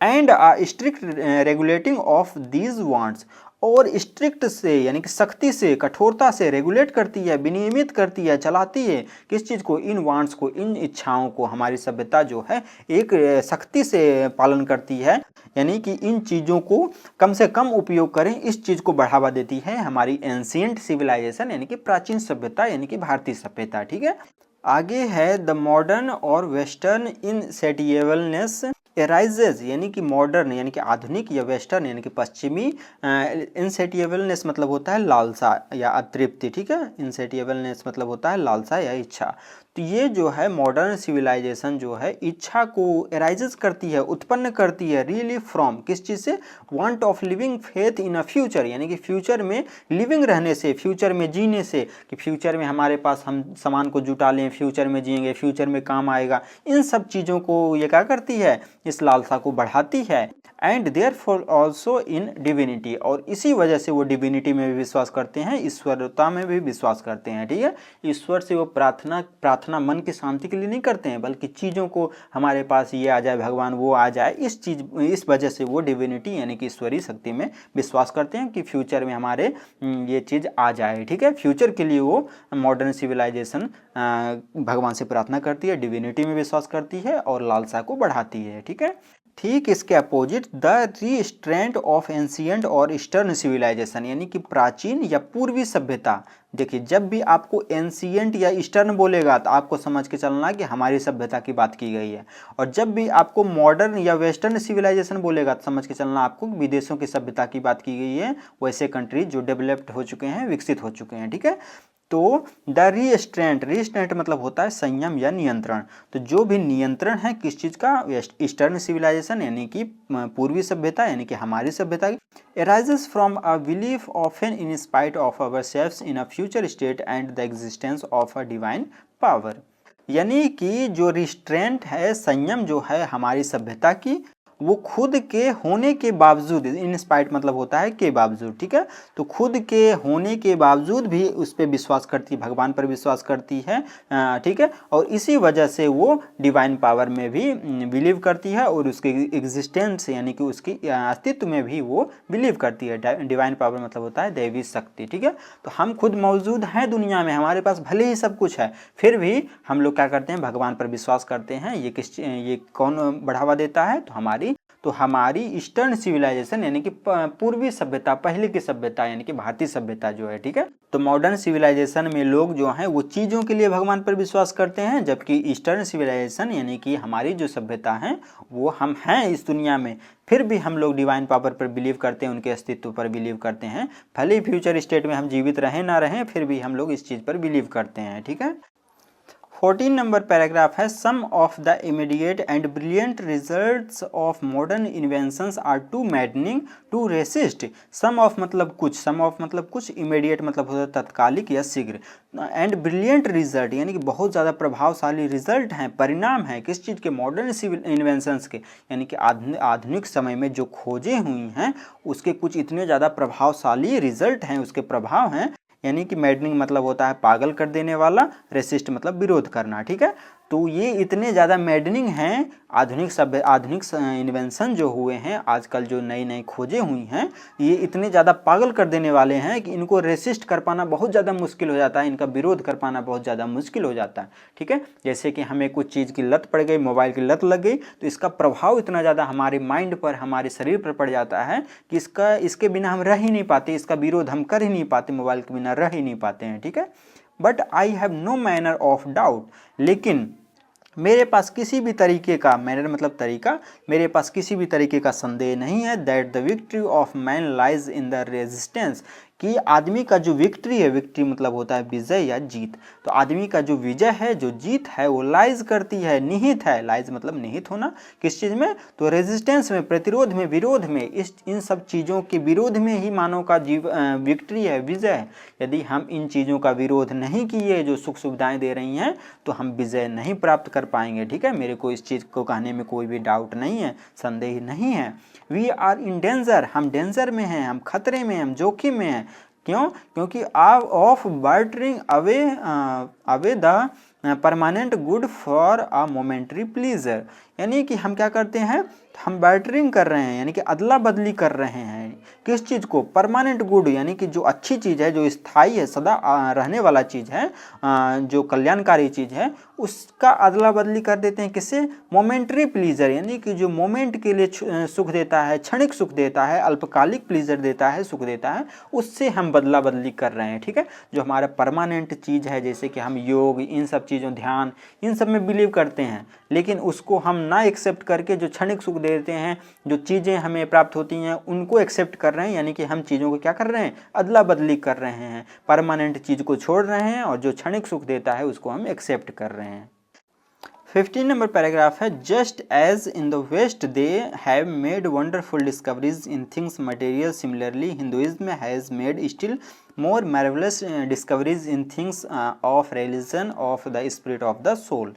Speaker 1: And strict regulating of these wants, और स्ट्रिक्ट से यानी कि सख्ती से, कठोरता से रेगुलेट करती है, विनियमित करती है, चलाती है किस चीज़ को, इन वांट्स को, इन इच्छाओं को। हमारी सभ्यता जो है एक सख्ती से पालन करती है, यानी कि इन चीज़ों को कम से कम उपयोग करें, इस चीज़ को बढ़ावा देती है हमारी एंशिएंट सिविलाइजेशन यानी कि प्राचीन सभ्यता यानी कि भारतीय सभ्यता। ठीक है। आगे है द मॉडर्न और वेस्टर्न इनसेटिएबलनेस एराइजेज, यानी कि मॉडर्न यानी कि आधुनिक या वेस्टर्न यानी कि पश्चिमी, इनसेटिएबलनेस मतलब होता है लालसा या अतृप्ति। ठीक है। इनसेटिएबलनेस मतलब होता है लालसा या इच्छा। तो ये जो है मॉडर्न सिविलाइजेशन जो है इच्छा को एराइजेस करती है, उत्पन्न करती है, रियली फ्रॉम किस चीज़ से, want of living faith in a future, यानी कि फ्यूचर में लिविंग रहने से, फ्यूचर में जीने से, कि फ्यूचर में हमारे पास हम सामान को जुटा लें, फ्यूचर में जिएंगे, फ्यूचर में काम आएगा, इन सब चीज़ों को ये क्या करती है, इस लालसा को बढ़ाती है। And therefore also in divinity, और इसी वजह से वो डिविनिटी में भी विश्वास करते हैं, ईश्वरता में भी विश्वास करते हैं। ठीक है। ईश्वर से वो प्रार्थना मन की शांति के लिए नहीं करते हैं, बल्कि चीज़ों को हमारे पास ये आ जाए, भगवान वो आ जाए, इस वजह से वो डिविनिटी यानी कि ईश्वरीय शक्ति में विश्वास करते हैं कि फ्यूचर में हमारे ये चीज़ आ जाए। ठीक है। फ्यूचर के लिए वो मॉडर्न सिविलाइजेशन भगवान से प्रार्थना करती है, डिविनिटी में विश्वास करती है और लालसा को बढ़ाती है। ठीक है। ठीक इसके opposite the restraint of ancient और ईस्टर्न सिविलाइजेशन, यानी कि प्राचीन या पूर्वी सभ्यता। देखिए, जब भी आपको एंशियंट या ईस्टर्न बोलेगा तो आपको समझ के चलना कि हमारी सभ्यता की बात की गई है, और जब भी आपको मॉडर्न या वेस्टर्न सिविलाइजेशन बोलेगा तो समझ के चलना आपको विदेशों की सभ्यता की बात की गई है, वैसे कंट्रीज जो डेवलप्ड हो चुके हैं, विकसित हो चुके हैं। ठीक है, तो द रिस्ट्रेंट मतलब होता है संयम या नियंत्रण। तो जो भी नियंत्रण है किस चीज़ का, ईस्टर्न सिविलाइजेशन यानी कि पूर्वी सभ्यता यानी कि हमारी सभ्यता, arises from a belief often in spite of ourselves in a future state and the existence of a divine power। यानी कि जो रिस्ट्रेंट है, संयम जो है हमारी सभ्यता की, वो खुद के होने के बावजूद, इन स्पाइट मतलब होता है के बावजूद। ठीक है, तो खुद के होने के बावजूद भी उस पर विश्वास करती है, भगवान पर विश्वास करती है। ठीक है, और इसी वजह से वो डिवाइन पावर में भी बिलीव करती है और उसके एग्जिस्टेंस यानी कि उसकी अस्तित्व में भी वो बिलीव करती है। डिवाइन पावर मतलब होता है दैवी शक्ति। ठीक है, तो हम खुद मौजूद हैं दुनिया में, हमारे पास भले ही सब कुछ है, फिर भी हम लोग क्या करते हैं, भगवान पर विश्वास करते हैं। ये कौन बढ़ावा देता है, तो हमारी ईस्टर्न सिविलाइजेशन यानी कि पूर्वी सभ्यता, पहले की सभ्यता यानी कि भारतीय सभ्यता जो है। ठीक है, तो मॉडर्न सिविलाइजेशन में लोग जो हैं वो चीज़ों के लिए भगवान पर विश्वास करते हैं, जबकि ईस्टर्न सिविलाइजेशन यानी कि हमारी जो सभ्यता है वो हम हैं इस दुनिया में, फिर भी हम लोग डिवाइन पावर पर बिलीव करते हैं, उनके अस्तित्व पर बिलीव करते हैं। भले ही फ्यूचर स्टेट में हम जीवित रहें ना रहें, फिर भी हम लोग इस चीज़ पर बिलीव करते हैं। ठीक है, 14 नंबर पैराग्राफ है, some of the immediate and brilliant results of modern inventions are too maddening to resist. Some of मतलब कुछ, इमीडिएट मतलब होता है तत्कालिक या शीघ्र, एंड ब्रिलियंट रिजल्ट यानी कि बहुत ज़्यादा प्रभावशाली रिजल्ट हैं, परिणाम हैं किस चीज़ के, मॉडर्न सिविल इन्वेंशंस के, यानी कि आधुनिक समय में जो खोजें हुई हैं उसके कुछ इतने ज़्यादा प्रभावशाली रिजल्ट हैं, उसके प्रभाव हैं। यानी कि मैडनिंग मतलब होता है पागल कर देने वाला, रेसिस्ट मतलब विरोध करना। ठीक है, तो ये इतने ज़्यादा मैडनिंग हैं, आधुनिक इन्वेंशन जो हुए हैं, आजकल जो नई नई खोजें हुई हैं, ये इतने ज़्यादा पागल कर देने वाले हैं कि इनको रेसिस्ट कर पाना बहुत ज़्यादा मुश्किल हो जाता है, इनका विरोध कर पाना बहुत ज़्यादा मुश्किल हो जाता है। ठीक है, जैसे कि हमें कुछ चीज़ की लत पड़ गई, मोबाइल की लत लग गई, तो इसका प्रभाव इतना ज़्यादा हमारे माइंड पर, हमारे शरीर पर पड़ जाता है कि इसके बिना हम रह ही नहीं पाते, इसका विरोध हम कर ही नहीं पाते, मोबाइल के बिना रह ही नहीं पाते हैं। ठीक है, but I have no manner of doubt, लेकिन मेरे पास किसी भी तरीके का, मैनर मतलब तरीका, मेरे पास किसी भी तरीके का संदेह नहीं है, that the victory of man lies in the resistance, कि आदमी का जो विक्ट्री है, विक्ट्री मतलब होता है विजय या जीत, तो आदमी का जो विजय है, जो जीत है, वो लाइज करती है, निहित है, लाइज मतलब निहित होना, किस चीज़ में, तो रेजिस्टेंस में, प्रतिरोध में, विरोध में, इन सब चीज़ों के विरोध में ही मानव का विक्ट्री है, विजय है। यदि हम इन चीज़ों का विरोध नहीं किए जो सुख सुविधाएं दे रही हैं, तो हम विजय नहीं प्राप्त कर पाएंगे। ठीक है, मेरे को इस चीज़ को कहने में कोई भी डाउट नहीं है, संदेह नहीं है। वी आर इन डेंजर, हम डेंजर में हैं, हम खतरे में, हम जोखिम में हैं। क्यों? क्योंकि of bartering away the permanent good for a momentary pleasure, यानी कि हम क्या करते हैं, हम बैटरिंग कर रहे हैं, यानी कि अदला बदली कर रहे हैं किस चीज़ को, परमानेंट गुड, यानी कि जो अच्छी चीज़ है, जो स्थायी है, सदा रहने वाला चीज़ है, जो कल्याणकारी चीज़ है, उसका अदला बदली कर देते हैं किससे, मोमेंट्री प्लीजर, यानी कि जो मोमेंट के लिए सुख देता है, क्षणिक सुख देता है, अल्पकालिक प्लीजर देता है, सुख देता है, उससे हम बदला बदली कर रहे हैं। ठीक है, जो हमारा परमानेंट चीज़ है, जैसे कि हम योग, इन सब चीज़ों, ध्यान, इन सब में बिलीव करते हैं, लेकिन उसको हम ना एक्सेप्ट करके जो क्षणिक सुख देते हैं, जो चीज़ें हमें प्राप्त होती हैं, उनको एक्सेप्ट कर रहे हैं, यानी कि हम चीज़ों को क्या कर रहे हैं, अदला बदली कर रहे हैं, परमानेंट चीज़ को छोड़ रहे हैं और जो क्षणिक सुख देता है उसको हम एक्सेप्ट कर रहे हैं। 15 नंबर पैराग्राफ है, just as in the west they have made wonderful discoveries in things material, similarly Hinduism has made still more marvelous discoveries in things of religion of the spirit of the soul।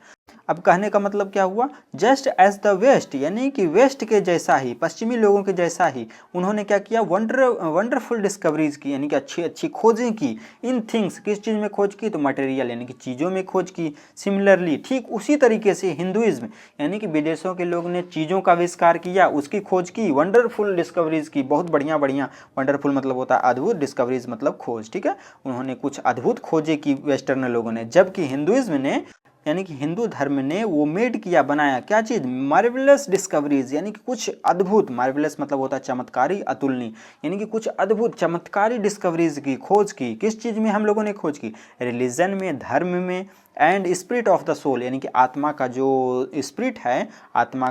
Speaker 1: अब कहने का मतलब क्या हुआ, just as the waste, यानी कि waste के जैसा ही, पश्चिमी लोगों के जैसा ही उन्होंने क्या किया, वंडरफुल डिस्कवरीज की, यानी कि अच्छी अच्छी खोजें की, इन थिंग्स, किस चीज़ में खोज की, तो मटेरियल यानी कि चीज़ों में खोज की, सिमिलरली ठीक उसी तरीके से हिंदुइज्म यानी कि विदेशों के लोग ने चीज़ों का आविष्कार किया, उसकी खोज की, वंडरफुल डिस्कवरीज की, बहुत बढ़िया बढ़िया, वंडरफुल मतलब होता है अद्भुत, डिस्कवरीज मतलब खोज। ठीक है, उन्होंने कुछ अद्भुत खोजें की वेस्टर्न लोगों ने, जबकि हिंदुइज्म ने यानी कि हिंदू धर्म ने वो मेड किया, बनाया क्या चीज़, मार्वेलस डिस्कवरीज, यानी कि कुछ अद्भुत, मार्वेलस मतलब होता है चमत्कारी, अतुलनीय, यानी कि कुछ अद्भुत चमत्कारी डिस्कवरीज की, खोज की। किस चीज़ में हम लोगों ने खोज की, रिलीजन में, धर्म में, and spirit of the soul, यानी कि आत्मा का जो स्पिरिट है, आत्मा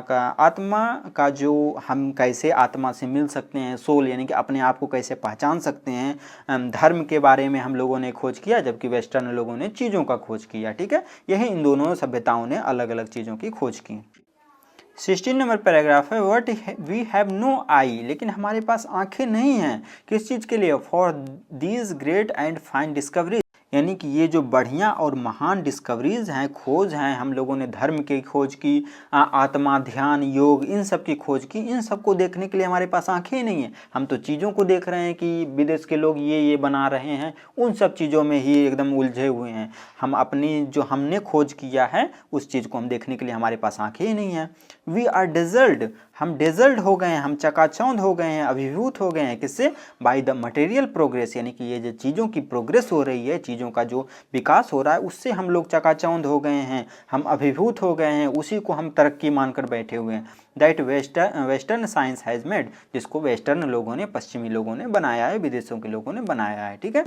Speaker 1: का जो हम कैसे आत्मा से मिल सकते हैं, सोल यानी कि अपने आप को कैसे पहचान सकते हैं, धर्म के बारे में हम लोगों ने खोज किया, जबकि वेस्टर्न लोगों ने चीज़ों का खोज किया। ठीक है, यही इन दोनों सभ्यताओं ने अलग अलग चीज़ों की खोज की। 16 नंबर पैराग्राफ है, वट वी हैव नो आई, लेकिन हमारे पास आंखें नहीं हैं, किस चीज़ के लिए, for these great and fine discovery, यानी कि ये जो बढ़िया और महान डिस्कवरीज हैं, खोज हैं, हम लोगों ने धर्म की खोज की, आत्मा, ध्यान, योग, इन सब की खोज की, इन सब को देखने के लिए हमारे पास आंखें ही नहीं है। हम तो चीज़ों को देख रहे हैं कि विदेश के लोग ये बना रहे हैं, उन सब चीज़ों में ही एकदम उलझे हुए हैं। हम अपनी जो हमने खोज किया है उस चीज़ को हम देखने के लिए हमारे पास आंखें ही नहीं है। वी आर डेजर्ड, हम डेजर्ड हो गए हैं, हम चकाचौंध हो गए हैं, अभिभूत हो गए हैं, किससे, बाय द मटेरियल प्रोग्रेस, यानी कि ये जो चीज़ों की प्रोग्रेस हो रही है, चीज़ों का जो विकास हो रहा है, उससे हम लोग चकाचौंध हो गए हैं, हम अभिभूत हो गए हैं, उसी को हम तरक्की मानकर बैठे हुए हैं। That western science has made, जिसको वेस्टर्न लोगों ने, पश्चिमी लोगों ने बनाया है, विदेशों के लोगों ने बनाया है। ठीक है,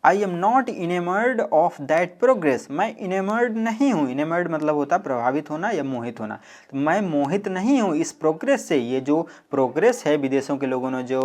Speaker 1: I am not enamoured of that progress, मैं इनेमर्ड नहीं हूँ, इनेमर्ड मतलब होता है प्रभावित होना या मोहित होना, तो मैं मोहित नहीं हूँ इस प्रोग्रेस से। ये जो प्रोग्रेस है, विदेशों के लोगों ने जो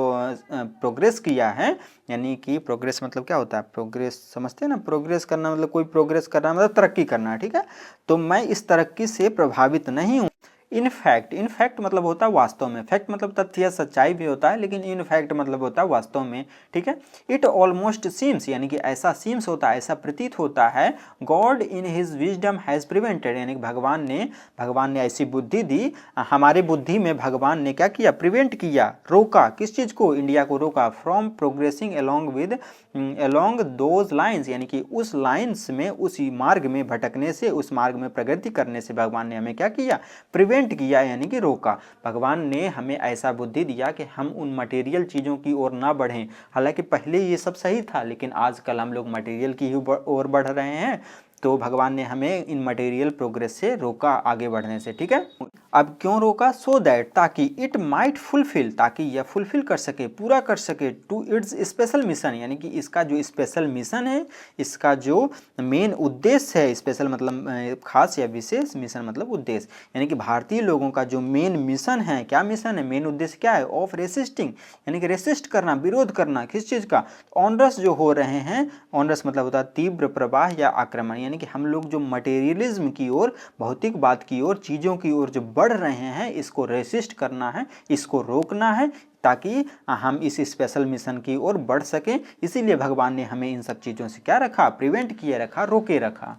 Speaker 1: प्रोग्रेस किया है, यानी कि प्रोग्रेस मतलब क्या होता है, प्रोग्रेस समझते हैं ना, प्रोग्रेस करना मतलब कोई प्रोग्रेस करना मतलब तरक्की करना। ठीक है, तो मैं इस तरक्की से प्रभावित नहीं हूँ। इनफैक्ट मतलब होता है वास्तव में, फैक्ट मतलब तथ्य या सच्चाई भी होता है, लेकिन इनफैक्ट मतलब होता है वास्तव में। ठीक है, इट ऑलमोस्ट सीम्स, यानी कि ऐसा सीम्स होता है, ऐसा प्रतीत होता है, God in his wisdom has prevented, यानी कि भगवान ने ऐसी बुद्धि दी, हमारे बुद्धि में भगवान ने क्या किया, प्रिवेंट किया, रोका, किस चीज़ को, इंडिया को रोका, from progressing along those lines, यानी कि उस लाइन्स में, उसी मार्ग में भटकने से, उस मार्ग में प्रगति करने से भगवान ने हमें क्या किया, प्रिवेंट किया, यानी कि रोका। भगवान ने हमें ऐसा बुद्धि दिया कि हम उन मटेरियल चीज़ों की ओर ना बढ़ें। हालांकि पहले ये सब सही था, लेकिन आजकल हम लोग मटेरियल की ही ओर बढ़ रहे हैं, तो भगवान ने हमें इन मटेरियल प्रोग्रेस से रोका आगे बढ़ने से। ठीक है, अब क्यों रोका, सो दैट, ताकि, इट माइट फुलफिल, ताकि यह फुलफिल कर सके, पूरा कर सके, टू इट्स स्पेशल मिशन, यानी कि इसका जो स्पेशल मिशन है, इसका जो मेन उद्देश्य है, स्पेशल मतलब खास या विशेष, मिशन मतलब उद्देश्य, यानी कि भारतीय लोगों का जो मेन मिशन है, क्या मिशन है, मेन उद्देश्य क्या है, ऑफ रेसिस्टिंग, यानी कि रेसिस्ट करना, विरोध करना, किस चीज़ का, ऑनरस जो हो रहे हैं, ऑनरस मतलब होता है तीव्र प्रवाह या आक्रमण, यानी कि हम लोग जो मटेरियलिज्म की ओर, भौतिकवाद की ओर, चीज़ों की ओर जो बढ़ रहे हैं, इसको रेसिस्ट करना है, इसको रोकना है, ताकि हम इस स्पेशल मिशन की ओर बढ़ सकें। इसीलिए भगवान ने हमें इन सब चीज़ों से क्या रखा, प्रिवेंट किए रखा, रोके रखा।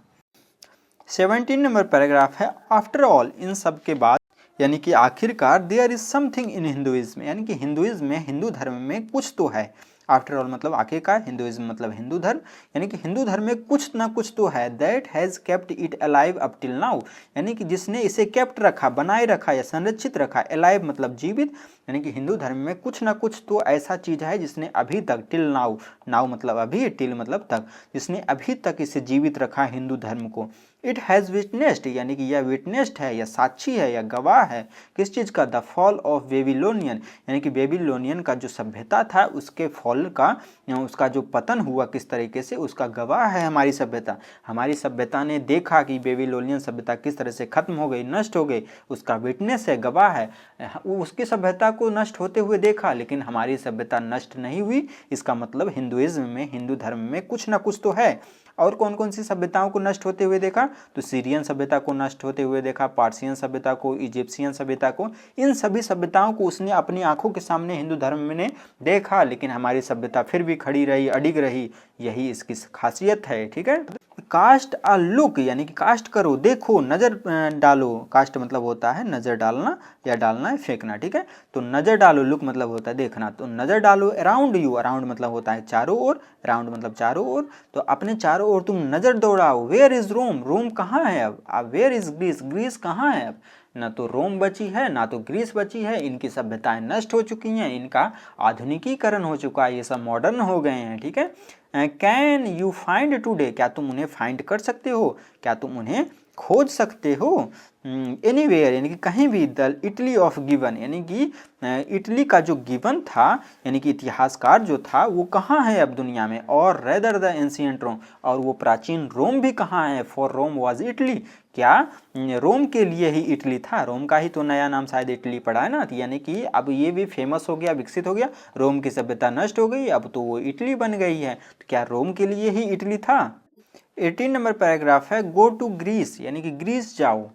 Speaker 1: 17 नंबर पैराग्राफ है, आफ्टर ऑल, इन सब के बाद, यानी कि आखिरकार, there is something in Hinduism, यानी कि हिंदुइज्म में, हिंदू धर्म में कुछ तो है। आफ्टर ऑल मतलब आखिरकार, हिंदुइज्म मतलब हिंदू धर्म, यानी कि हिंदू धर्म में कुछ ना कुछ तो है, that has kept it alive up till now, यानी कि जिसने इसे केप्ट रखा, बनाए रखा या संरक्षित रखा, अलाइव मतलब जीवित, यानी कि हिंदू धर्म में कुछ ना कुछ तो ऐसा चीज़ है जिसने अभी तक, टिल नाउ, नाउ मतलब अभी, टिल मतलब तक, जिसने अभी तक इसे जीवित रखा हिंदू धर्म को। इट हैज़ विटनेस्ड, यानी कि यह विटनेस्ड है, या साक्षी है, या गवाह है, किस चीज़ का, द फॉल ऑफ बेबीलोनियन, यानी कि बेबीलोनियन का जो सभ्यता था, उसके फॉल का, उसका जो पतन हुआ किस तरीके से, उसका गवाह है हमारी सभ्यता। हमारी सभ्यता ने देखा कि बेबीलोनियन सभ्यता किस तरह से खत्म हो गई, नष्ट हो गई, उसका विटनेस है, गवाह है। उसकी सभ्यता को नष्ट होते हुए देखा, लेकिन हमारी सभ्यता नष्ट नहीं हुई। इसका मतलब हिंदुइज्म में, हिंदू धर्म में कुछ ना कुछ तो है। और कौन कौन सी सभ्यताओं को नष्ट होते हुए देखा, तो सीरियन सभ्यता को नष्ट होते हुए देखा, पार्सियन सभ्यता को, इजिप्शियन सभ्यता को, इन सभी सभ्यताओं को उसने अपनी आंखों के सामने हिंदू धर्म में ने देखा, लेकिन हमारी सभ्यता फिर भी खड़ी रही, अडिग रही, यही इसकी खासियत है। ठीक है, कास्ट अ लुक, यानी कि कास्ट करो, देखो, नज़र डालो, कास्ट मतलब होता है नज़र डालना या डालना है फेंकना। ठीक है, तो नज़र डालो, लुक मतलब होता है देखना, तो नज़र डालो अराउंड यू, अराउंड मतलब होता है चारों ओर, अराउंड मतलब चारों ओर, तो अपने चारों ओर तुम नज़र दौड़ाओ। वेयर इज रोम, रोम कहाँ है अब वेयर इज ग्रीस, ग्रीस कहाँ है अब, ना तो रोम बची है, ना तो ग्रीस बची है, इनकी सभ्यताएं नष्ट हो चुकी हैं, इनका आधुनिकीकरण हो चुका है, ये सब मॉडर्न हो गए हैं। ठीक है, कैन यू फाइंड टुडे, क्या तुम उन्हें फाइंड कर सकते हो, क्या तुम उन्हें खोज सकते हो एनीवेयर यानी कि कहीं भी। द इटली ऑफ गिवन यानी कि इटली का जो गिवन था यानी कि इतिहासकार जो था वो कहाँ है अब दुनिया में, और रेदर द एंशियंट रोम, और वो प्राचीन रोम भी कहाँ है, फॉर रोम वाज इटली, क्या रोम के लिए ही इटली था, रोम का ही तो नया नाम शायद इटली पड़ा है ना, तो यानी कि अब ये भी फेमस हो गया, विकसित हो गया, रोम की सभ्यता नष्ट हो गई, अब तो वो इटली बन गई है, तो क्या रोम के लिए ही इटली था। 18 नंबर पैराग्राफ है, गो टू ग्रीस यानी कि ग्रीस जाओ।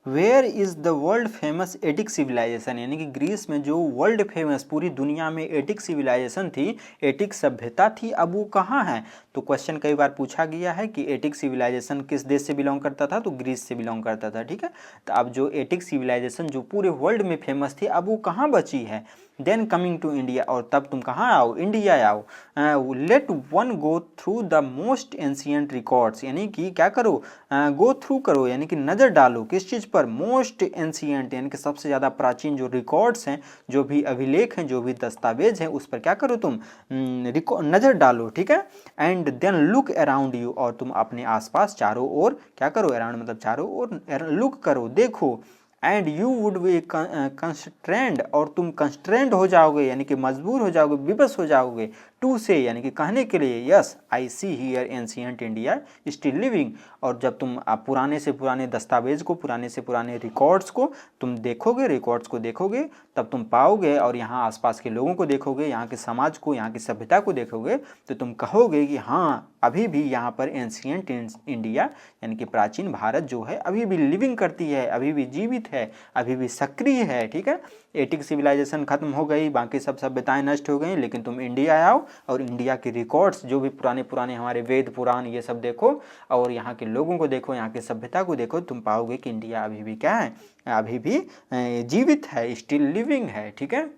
Speaker 1: Where is the world famous Attic civilisation यानी कि ग्रीस में जो वर्ल्ड फेमस पूरी दुनिया में एटिक सिविलाइजेशन थी, एटिक सभ्यता थी, अब वो कहाँ है। तो क्वेश्चन कई बार पूछा गया है कि एटिक सिविलाइजेशन किस देश से बिलोंग करता था, तो ग्रीस से बिलोंग करता था, ठीक है। तो अब जो एटिक सिविलाइजेशन जो पूरे वर्ल्ड में फेमस थी, अब वो कहाँ बची है। देन कमिंग टू इंडिया, और तब तुम कहाँ आओ, इंडिया आओ। Let one go through the most ancient records यानी कि क्या करो, गो थ्रू करो यानी कि नज़र डालो किस चीज़ पर, मोस्ट एंशियंट यानी कि सबसे ज़्यादा प्राचीन जो रिकॉर्ड्स हैं, जो भी अभिलेख हैं, जो भी दस्तावेज हैं, उस पर क्या करो तुम नज़र डालो, ठीक है। And then look around you, और तुम अपने आसपास चारों ओर क्या करो, अराउंड मतलब चारों ओर लुक करो, देखो। And you would be constrained, और तुम कंस्ट्रेंड हो जाओगे यानी कि मजबूर हो जाओगे, विवश हो जाओगे, टू से यानी कि कहने के लिए, yes I see here ancient India still living. और जब तुम पुराने से पुराने दस्तावेज को, पुराने से पुराने रिकॉर्ड्स को तुम देखोगे, रिकॉर्ड्स को देखोगे, तब तुम पाओगे, और यहाँ आसपास के लोगों को देखोगे, यहाँ के समाज को, यहाँ की सभ्यता को देखोगे, तो तुम कहोगे कि हाँ अभी भी यहाँ पर एंशियंट इंडिया यानी कि प्राचीन भारत जो है अभी भी लिविंग करती है, अभी भी जीवित है, अभी भी सक्रिय है, ठीक है। एटिक सिविलाइजेशन खत्म हो गई, बाकी सब सभ्यताएं नष्ट हो गई, लेकिन तुम इंडिया आओ और इंडिया के रिकॉर्ड्स जो भी पुराने पुराने हमारे वेद पुराण ये सब देखो, और यहाँ के लोगों को देखो, यहाँ की सभ्यता को देखो, तुम पाओगे कि इंडिया अभी भी क्या है, अभी भी जीवित है, स्टिल लिविंग है, ठीक है।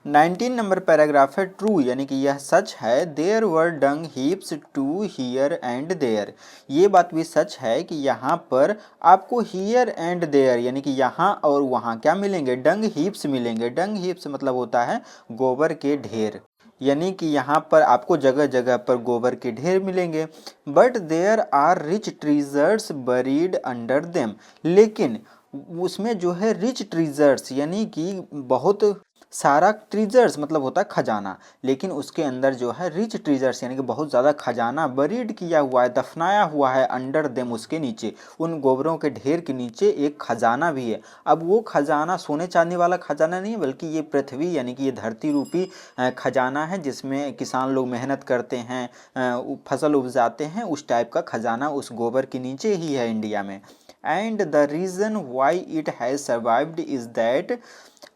Speaker 1: 19 नंबर पैराग्राफ है, ट्रू यानी कि यह सच है, there were dung heaps to here and there, ये बात भी सच है कि यहाँ पर आपको हियर एंड देयर यानी कि यहाँ और वहाँ क्या मिलेंगे, डंग हीप्स मिलेंगे। डंग हीप्स मतलब होता है गोबर के ढेर, यानी कि यहाँ पर आपको जगह जगह पर गोबर के ढेर मिलेंगे। But there are rich treasures buried under them, लेकिन उसमें जो है रिच ट्रीजर्स यानी कि बहुत सारा, ट्रीजर्स मतलब होता है खजाना, लेकिन उसके अंदर जो है रिच ट्रीजर्स यानी कि बहुत ज़्यादा खजाना बरीड किया हुआ है, दफनाया हुआ है, अंडर देम उसके नीचे, उन गोबरों के ढेर के नीचे एक खजाना भी है। अब वो खजाना सोने चांदी वाला खजाना नहीं, बल्कि ये पृथ्वी यानी कि ये धरती रूपी खजाना है, जिसमें किसान लोग मेहनत करते हैं, फसल उपजाते हैं, उस टाइप का खजाना उस गोबर के नीचे ही है इंडिया में। And the reason why it has survived is that,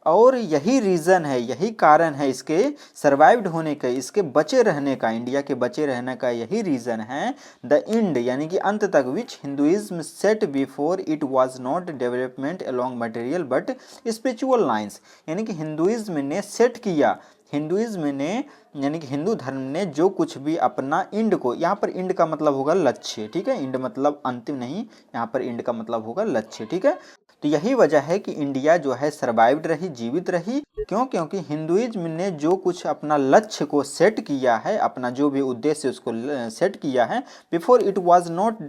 Speaker 1: और यही रीज़न है, यही कारण है इसके सर्वाइव्ड होने का, इसके बचे रहने का, इंडिया के बचे रहने का यही रीज़न है। द इंड यानी कि अंत तक, which Hinduism set before it was not development along material but spiritual lines, यानी कि हिंदुइज्म ने सेट किया, हिंदुइज्म ने यानी कि हिंदू धर्म ने जो कुछ भी अपना इंड को, यहाँ पर इंड का मतलब होगा लक्ष्य, ठीक है, इंड मतलब अंतिम नहीं, यहाँ पर इंड का मतलब होगा लक्ष्य, ठीक है। तो यही वजह है कि इंडिया जो है सर्वाइव्ड रही, जीवित रही, क्यों, क्योंकि हिंदुइज्म ने जो कुछ अपना लक्ष्य को सेट किया है, अपना जो भी उद्देश्य उसको सेट किया है, before it was not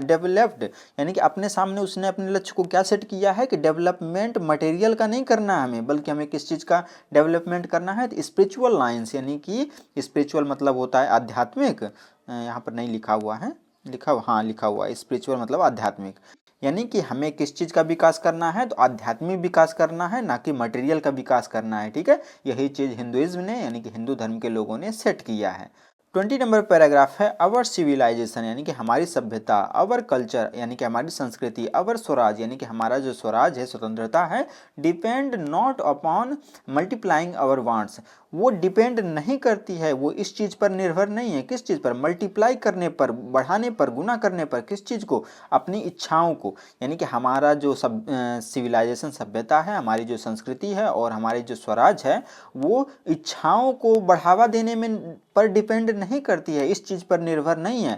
Speaker 1: developed, यानी कि अपने सामने उसने अपने लक्ष्य को क्या सेट किया है कि डेवलपमेंट मटेरियल का नहीं करना है हमें, बल्कि हमें किस चीज़ का डेवलपमेंट करना है, तो स्पिरिचुअल लाइन्स, यानी कि स्पिरिचुअल मतलब होता है आध्यात्मिक, यहाँ पर नहीं लिखा हुआ है, लिखा हुआ है स्पिरिचुअल मतलब आध्यात्मिक, यानी कि हमें किस चीज़ का विकास करना है, तो आध्यात्मिक विकास करना है, ना कि मटेरियल का विकास करना है, ठीक है। यही चीज़ हिंदुइज्म ने यानी कि हिंदू धर्म के लोगों ने सेट किया है। 20 नंबर पैराग्राफ है, अवर सिविलाइजेशन यानी कि हमारी सभ्यता, अवर कल्चर यानी कि हमारी संस्कृति, अवर स्वराज यानी कि हमारा जो स्वराज है, स्वतंत्रता है, depend not upon multiplying our wants, वो डिपेंड नहीं करती है, वो इस चीज़ पर निर्भर नहीं है, किस चीज़ पर, मल्टीप्लाई करने पर, बढ़ाने पर, गुना करने पर, किस चीज़ को, अपनी इच्छाओं को, यानी कि हमारा जो सिविलाइजेशन सभ्यता है, हमारी जो संस्कृति है और हमारी जो स्वराज है, वो इच्छाओं को बढ़ावा देने में पर डिपेंड नहीं करती है, इस चीज़ पर निर्भर नहीं है,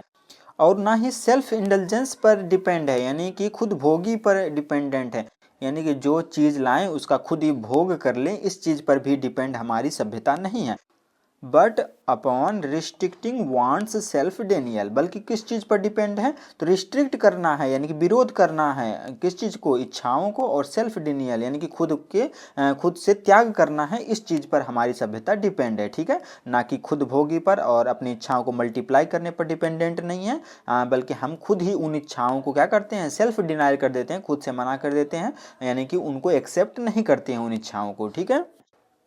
Speaker 1: और ना ही सेल्फ इंडल्जेंस पर डिपेंड है, यानी कि खुद भोगी पर डिपेंडेंट है, यानी कि जो चीज़ लाएं उसका खुद ही भोग कर लें, इस चीज़ पर भी डिपेंड हमारी सभ्यता नहीं है। But upon restricting wants self Daniel, बल्कि किस चीज़ पर डिपेंड है, तो रिस्ट्रिक्ट करना है यानी कि विरोध करना है किस चीज़ को, इच्छाओं को, और सेल्फ डेनियल यानी कि खुद से त्याग करना है, इस चीज़ पर हमारी सभ्यता डिपेंड है। ठीक है, ना कि खुद भोगी पर और अपनी इच्छाओं को मल्टीप्लाई करने पर डिपेंडेंट नहीं है, बल्कि हम खुद ही उन इच्छाओं को क्या करते हैं, सेल्फ डिनाइल कर देते हैं, खुद से मना कर देते हैं, यानी कि उनको एक्सेप्ट नहीं करते हैं उन इच्छाओं को। ठीक है,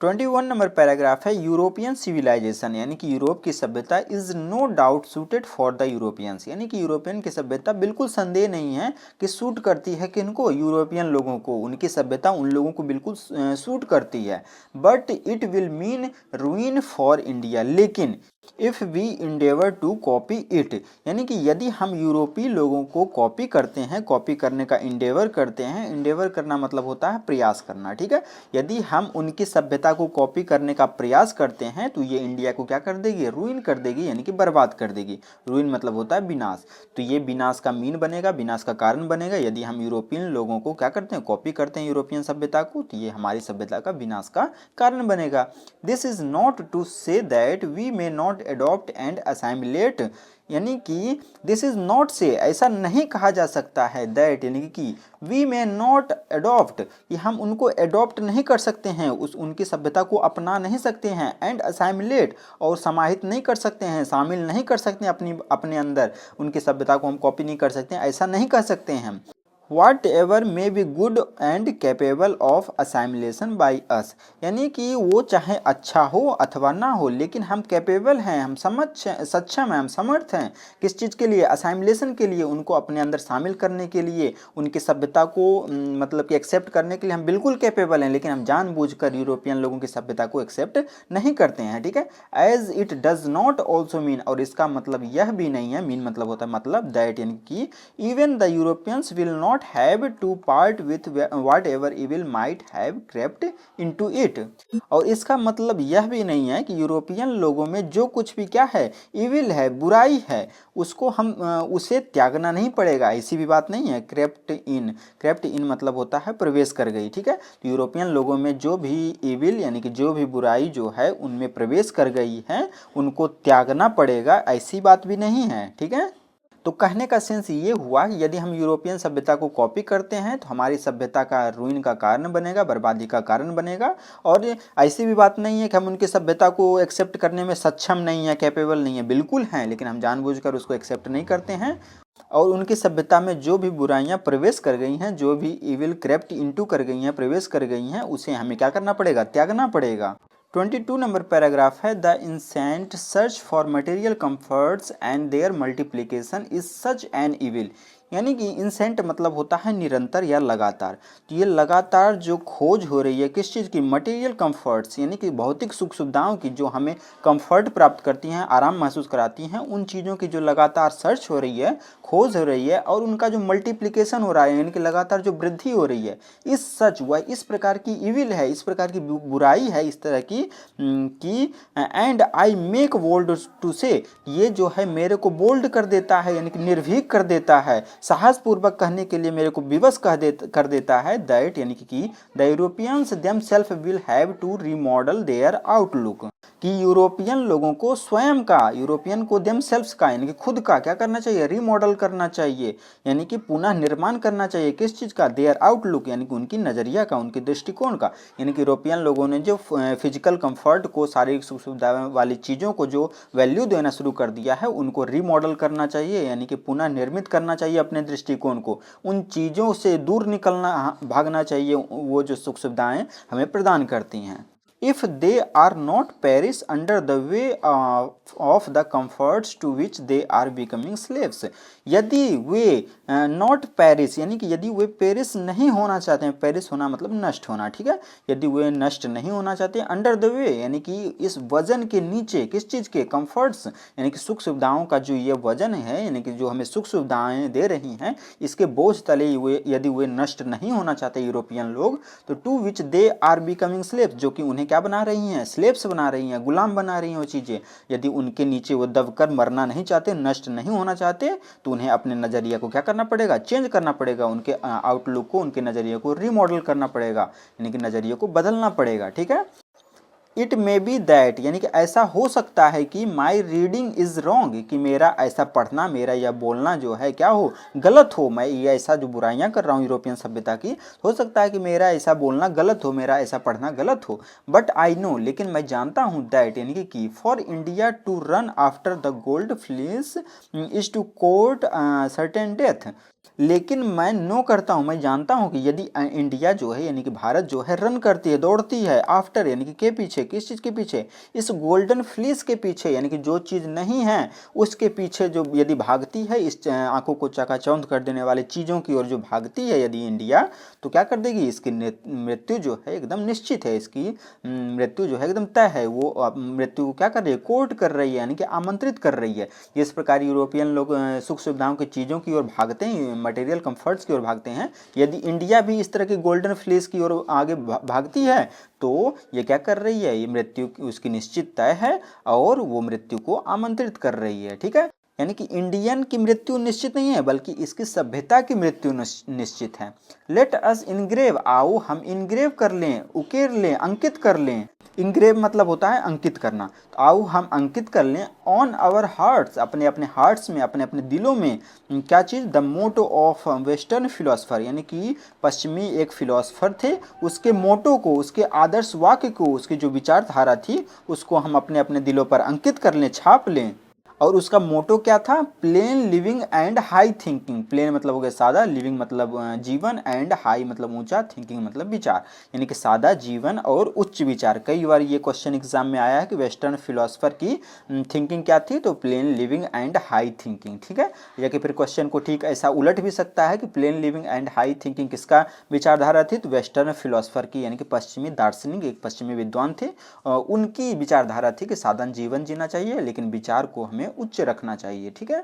Speaker 1: 21 नंबर पैराग्राफ है, यूरोपियन सिविलाइजेशन यानी कि यूरोप की सभ्यता is no doubt suited for the Europeans, यानी कि यूरोपियन की सभ्यता बिल्कुल संदेह नहीं है कि सूट करती है किनको, यूरोपियन लोगों को, उनकी सभ्यता उन लोगों को बिल्कुल सूट करती है। But it will mean ruin for India, लेकिन if we endeavour to copy it, यानी कि यदि हम यूरोपीय लोगों को कॉपी करते हैं, कॉपी करने का इंडेवर करते हैं, इंडेवर करना मतलब होता है प्रयास करना। ठीक है, यदि हम उनकी सभ्यता को कॉपी करने का प्रयास करते हैं तो ये इंडिया को क्या कर देगी, रूइन कर देगी, यानी कि बर्बाद कर देगी। रूइन मतलब होता है विनाश, तो ये विनाश का मीन बनेगा, विनाश का कारण बनेगा। यदि हम यूरोपियन लोगों को क्या करते हैं, कॉपी करते हैं यूरोपियन सभ्यता को, तो ये हमारी सभ्यता का विनाश का कारण बनेगा। This is not to say that we may not adopt and assimilate, यानी कि दिस इज नॉट से, ऐसा नहीं कहा जा सकता है, दैट यानी कि वी मे नॉट अडॉप्ट, कि हम उनको अडॉप्ट नहीं कर सकते हैं, उनकी सभ्यता को अपना नहीं सकते हैं, एंड असाइमिलेट और समाहित नहीं कर सकते हैं, शामिल नहीं कर सकते हैं अपने अंदर, उनकी सभ्यता को हम कॉपी नहीं कर सकते हैं, ऐसा नहीं कह सकते हैं। Whatever may be good and capable of assimilation by us, यानी कि वो चाहे अच्छा हो अथवा ना हो, लेकिन हम कैपेबल हैं, हम सक्षम हैं, हम समर्थ हैं किस चीज़ के लिए, असाइमिलेशन के लिए, उनको अपने अंदर शामिल करने के लिए, उनकी सभ्यता को मतलब कि एक्सेप्ट करने के लिए हम बिल्कुल कैपेबल हैं, लेकिन हम जानबूझकर यूरोपियन लोगों की सभ्यता को एक्सेप्ट नहीं करते हैं। ठीक है, as it does not also mean, और इसका मतलब यह भी नहीं है, मीन मतलब होता है मतलब, दैट यानी कि even the Europeans will not have to part with whatever evil might have crept into it, और इसका मतलब यह भी नहीं है कि यूरोपियन लोगों में जो कुछ भी क्या है, इविल है, बुराई है, उसको हम उसे त्यागना नहीं पड़ेगा, ऐसी भी बात नहीं है। क्रेप्ट इन मतलब होता है प्रवेश कर गई। ठीक है, तो यूरोपियन लोगों में जो भी इविल यानी कि जो भी बुराई जो है उनमें प्रवेश कर गई है, उनको त्यागना पड़ेगा, ऐसी बात भी नहीं है। ठीक है, तो कहने का सेंस ये हुआ कि यदि हम यूरोपियन सभ्यता को कॉपी करते हैं तो हमारी सभ्यता का रूइन का कारण बनेगा, बर्बादी का कारण बनेगा, और ऐसी भी बात नहीं है कि हम उनकी सभ्यता को एक्सेप्ट करने में सक्षम नहीं है, कैपेबल नहीं है, बिल्कुल हैं, लेकिन हम जानबूझकर उसको एक्सेप्ट नहीं करते हैं, और उनकी सभ्यता में जो भी बुराइयां प्रवेश कर गई हैं, जो भी इविल क्रेप्ट इनटू कर गई हैं, प्रवेश कर गई हैं, उसे हमें क्या करना पड़ेगा, त्यागना पड़ेगा। 22 नंबर पैराग्राफ है, the incessant search for material comforts and their multiplication is such an evil, यानी कि इंसेंट मतलब होता है निरंतर या लगातार, तो ये लगातार जो खोज हो रही है किस चीज़ की, मटेरियल कंफर्ट्स यानी कि भौतिक सुख सुविधाओं की, जो हमें कंफर्ट प्राप्त करती हैं, आराम महसूस कराती हैं, उन चीज़ों की जो लगातार सर्च हो रही है, खोज हो रही है, और उनका जो मल्टीप्लिकेशन हो रहा है यानी कि लगातार जो वृद्धि हो रही है, इस सच वह इस प्रकार की इविल है, इस प्रकार की बुराई है, इस तरह की and I make bold to say, ये जो है मेरे को बोल्ड कर देता है यानी कि निर्भीक कर देता है, साहसपूर्वक कहने के लिए मेरे को विवश कर देता है, दैट यानी कि the Europeans themselves will have to remodel their outlook, कि यूरोपियन लोगों को स्वयं का, यूरोपियन को देमसेल्फ्स का यानी कि खुद का क्या करना चाहिए, रीमॉडल करना चाहिए, यानी कि पुनः निर्माण करना चाहिए, किस चीज़ का, देयर आउटलुक यानी कि उनकी नज़रिया का, उनके दृष्टिकोण का, यानी कि यूरोपियन लोगों ने जो फिजिकल कंफर्ट को, शारीरिक सुख सुविधा वाली चीज़ों को जो वैल्यू देना शुरू कर दिया है, उनको रीमॉडल करना चाहिए, यानी कि पुनः निर्मित करना चाहिए अपने दृष्टिकोण को, उन चीज़ों से दूर निकलना, भागना चाहिए वो जो सुख सुविधाएं हमें प्रदान करती हैं। If they are not perish under the way of the comforts to which they are becoming slaves, यदि वे नॉट पेरिस यानी कि यदि वे पेरिस नहीं होना चाहते हैं, पेरिस होना मतलब नष्ट होना, ठीक है, यदि वे नष्ट नहीं होना चाहते, अंडर द वे यानी कि इस वजन के नीचे, किस चीज़ के, कंफर्ट्स यानी कि सुख सुविधाओं का जो ये वजन है, यानी कि जो हमें सुख सुविधाएं दे रही हैं, इसके बोझ तले यदि वे नष्ट नहीं होना चाहते यूरोपियन लोग, तो to which they are becoming slaves, जो कि उन्हें क्या बना रही हैं, स्लेव्स बना रही हैं, गुलाम बना रही हैं वो चीज़ें, यदि उनके नीचे वो दबकर मरना नहीं चाहते, नष्ट नहीं होना चाहते, तो उन्हें अपने नज़रिया को क्या करना पड़ेगा, चेंज करना पड़ेगा, उनके आउटलुक को, उनके नज़रिए को रीमॉडल करना पड़ेगा, यानी कि नज़रिए को बदलना पड़ेगा। ठीक है, इट मे बी दैट, यानी कि ऐसा हो सकता है कि माई रीडिंग इज रॉन्ग, कि मेरा ऐसा पढ़ना, मेरा यह बोलना जो है क्या हो, गलत हो। मैं ये ऐसा जो बुराइयां कर रहा हूँ यूरोपियन सभ्यता की, हो सकता है कि मेरा ऐसा बोलना गलत हो, मेरा ऐसा पढ़ना गलत हो। बट आई नो, लेकिन मैं जानता हूँ, दैट यानी कि for India to run after the gold fleece is to court certain death. लेकिन मैं नो करता हूं, मैं जानता हूं कि यदि इंडिया जो है यानी कि भारत जो है रन करती है, दौड़ती है आफ्टर यानी कि के पीछे, किस चीज के पीछे, इस गोल्डन फ्लीस के पीछे, यानी कि जो चीज नहीं है उसके पीछे जो यदि भागती है, इस आंखों को चकाचौंध कर देने वाले चीजों की ओर जो भागती है यदि इंडिया, तो क्या कर देगी, इसकी मृत्यु जो है एकदम निश्चित है, इसकी मृत्यु जो है एकदम तय है। वो मृत्यु को क्या कर रही है, कोर्ट कर रही है, यानी कि आमंत्रित कर रही है। जिस प्रकार यूरोपियन लोग सुख सुविधाओं की चीज़ों की ओर भागते हैं, मटेरियल कंफर्ट्स की ओर भागते हैं, यदि इंडिया भी इस तरह की गोल्डन फ्लीस की ओर आगे भागती है, तो ये क्या कर रही है, ये मृत्यु उसकी निश्चित तय है और वो मृत्यु को आमंत्रित कर रही है। ठीक है, यानी कि इंडियन की मृत्यु निश्चित नहीं है, बल्कि इसकी सभ्यता की मृत्यु निश्चित है। लेट अस इनग्रेव, आओ हम इनग्रेव कर लें, उकेर लें, अंकित कर लें। इंग्रेव मतलब होता है अंकित करना, तो आओ हम अंकित कर लें ऑन आवर हार्ट्स, अपने अपने हार्ट्स में, अपने अपने दिलों में, क्या चीज़, the motto of western philosopher, यानी कि पश्चिमी एक फिलोसफर थे, उसके मोटो को, उसके आदर्श वाक्य को, उसकी जो विचारधारा थी उसको हम अपने अपने दिलों पर अंकित कर लें, छाप लें। और उसका मोटो क्या था, plain living and high thinking. Plain मतलब हो गया सादा, लिविंग मतलब जीवन, एंड हाई मतलब ऊंचा, थिंकिंग मतलब विचार, यानी कि सादा जीवन और उच्च विचार। कई बार ये क्वेश्चन एग्जाम में आया है कि वेस्टर्न फिलोसफर की थिंकिंग क्या थी, तो plane living and high thinking. ठीक है, या कि फिर क्वेश्चन को ठीक ऐसा उलट भी सकता है कि plane living and high thinking किसका विचारधारा थी, तो वेस्टर्न फिलोसफर की, यानी कि पश्चिमी दार्शनिक, एक पश्चिमी विद्वान थे, उनकी विचारधारा थी कि साधारण जीवन जीना चाहिए लेकिन विचार को हमें उच्च रखना चाहिए। ठीक है,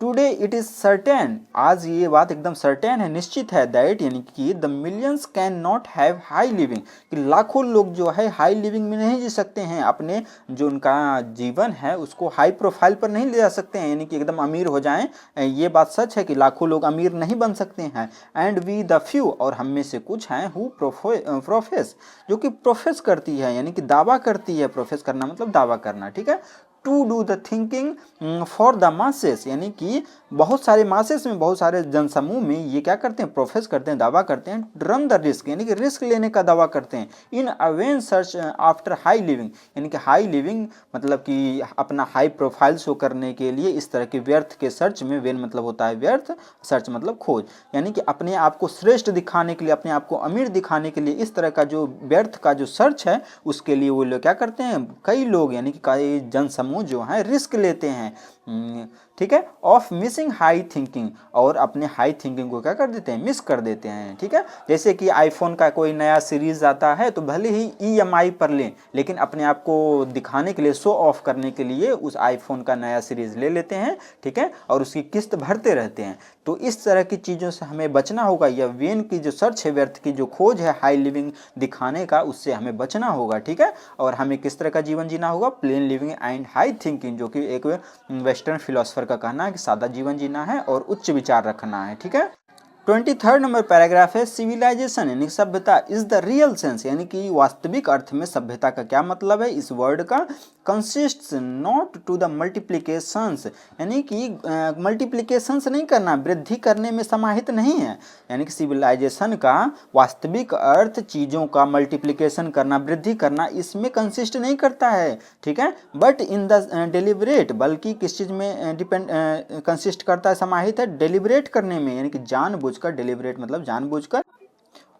Speaker 1: टुडे इट इज सर्टेन, आज ये बात एकदम सर्टेन है, निश्चित है, दैट यानी कि the millions can not have high living, कि लाखों लोग जो है हाई लिविंग में नहीं जी सकते हैं, अपने जो उनका जीवन है उसको हाई प्रोफाइल पर नहीं ले जा सकते हैं, यानी कि एकदम अमीर हो जाएं। ये बात सच है कि लाखों लोग अमीर नहीं बन सकते हैं। एंड वी द फ्यू, और हम में से कुछ हैं, हु प्रोफेस, जो कि प्रोफेस करती है, यानी कि दावा करती है, प्रोफेस करना मतलब दावा करना। ठीक है, to do the thinking for the masses, यानी कि बहुत सारे मासेस में, बहुत सारे जनसमूह में ये क्या करते हैं, प्रोफेस करते हैं, दावा करते हैं, रन द रिस्क, यानी कि रिस्क लेने का दावा करते हैं, इन अवेन सर्च आफ्टर हाई लिविंग, यानी कि हाई लिविंग मतलब कि अपना हाई प्रोफाइल शो करने के लिए इस तरह के व्यर्थ के सर्च में, वेन मतलब होता है व्यर्थ, सर्च मतलब खोज, यानी कि अपने आप को श्रेष्ठ दिखाने के लिए, अपने आप को अमीर दिखाने के लिए इस तरह का जो व्यर्थ का जो सर्च है उसके लिए वो लोग क्या करते हैं, कई लोग यानी कि कई जनसमूह जो है रिस्क लेते हैं। ठीक है, ऑफ मिसिंग हाई थिंकिंग, और अपने हाई थिंकिंग को क्या कर देते हैं, मिस कर देते हैं। ठीक है, जैसे कि आईफोन का कोई नया सीरीज आता है तो भले ही EMI पर लें, लेकिन अपने आप को दिखाने के लिए, शो ऑफ करने के लिए उस आईफोन का नया सीरीज ले लेते हैं। ठीक है, और उसकी किस्त भरते रहते हैं। तो इस तरह की चीज़ों से हमें बचना होगा, या वेन की जो सर्च है, व्यर्थ की जो खोज है हाई लिविंग दिखाने का, उससे हमें बचना होगा। ठीक है, और हमें किस तरह का जीवन जीना होगा, plane living and high thinking, जो कि एक वेस्टर्न फिलोसफर का कहना है कि सादा जीवन जीना है और उच्च विचार रखना है। ठीक है, 23rd नंबर पैराग्राफ है, सिविलाइजेशन यानी सभ्यता इज द रियल सेंस, यानी कि वास्तविक अर्थ में सभ्यता का क्या मतलब है इस वर्ड का, consists not to the multiplications, यानी कि मल्टीप्लिकेशंस नहीं करना, वृद्धि करने में समाहित नहीं है, यानी कि सिविलाइजेशन का वास्तविक अर्थ चीज़ों का मल्टीप्लिकेशन करना, वृद्धि करना, इसमें कंसिस्ट नहीं करता है। ठीक है, बट इन द डिलिबरेट, बल्कि किस चीज़ में कंसिस्ट करता है, समाहित है, डिलिबरेट करने में, यानी कि जानबूझकर, डिलिबरेट मतलब जानबूझकर,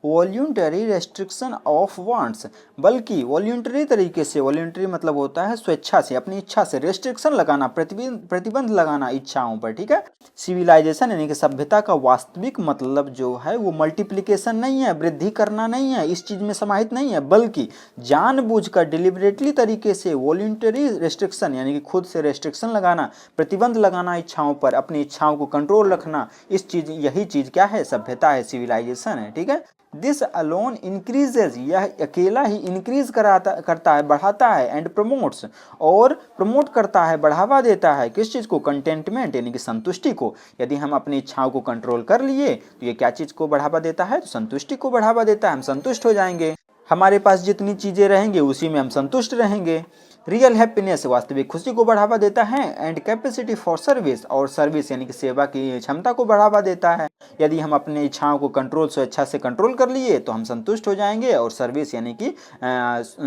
Speaker 1: वॉल्यूंटरी रेस्ट्रिक्शन ऑफ वांट्स, बल्कि वॉल्यूंटरी तरीके से, वॉल्यूंटरी मतलब होता है स्वेच्छा से, अपनी इच्छा से, रेस्ट्रिक्शन लगाना, प्रतिबंध लगाना इच्छाओं पर। ठीक है, सिविलाइजेशन यानी कि सभ्यता का वास्तविक मतलब जो है वो मल्टीप्लिकेशन नहीं है, वृद्धि करना नहीं है, इस चीज में समाहित नहीं है, बल्कि जानबूझकर, डिलिबरेटली तरीके से, वॉल्यूंटरी रेस्ट्रिक्शन यानी कि खुद से रेस्ट्रिक्शन लगाना, प्रतिबंध लगाना इच्छाओं पर, अपनी इच्छाओं को कंट्रोल रखना, इस चीज, यही चीज क्या है, सभ्यता है, सिविलाइजेशन है। ठीक है, दिस अलोन इंक्रीजेज, यह अकेला ही इंक्रीज करता है, बढ़ाता है, एंड प्रमोट्स, और प्रमोट करता है, बढ़ावा देता है, किस चीज़ को, कंटेंटमेंट यानी कि संतुष्टि को। यदि हम अपनी इच्छाओं को कंट्रोल कर लिए तो ये क्या चीज़ को बढ़ावा देता है, तो संतुष्टि को बढ़ावा देता है, हम संतुष्ट हो जाएंगे। हमारे पास जितनी चीज़ें रहेंगे उसी में हम संतुष्ट रहेंगे। रियल हैप्पीनेस वास्तविक खुशी को बढ़ावा देता है। एंड कैपेसिटी फॉर सर्विस, और सर्विस यानी कि सेवा की क्षमता को बढ़ावा देता है। यदि हम अपनी इच्छाओं को कंट्रोल स्वेच्छा से कंट्रोल कर लिए तो हम संतुष्ट हो जाएंगे और सर्विस यानी कि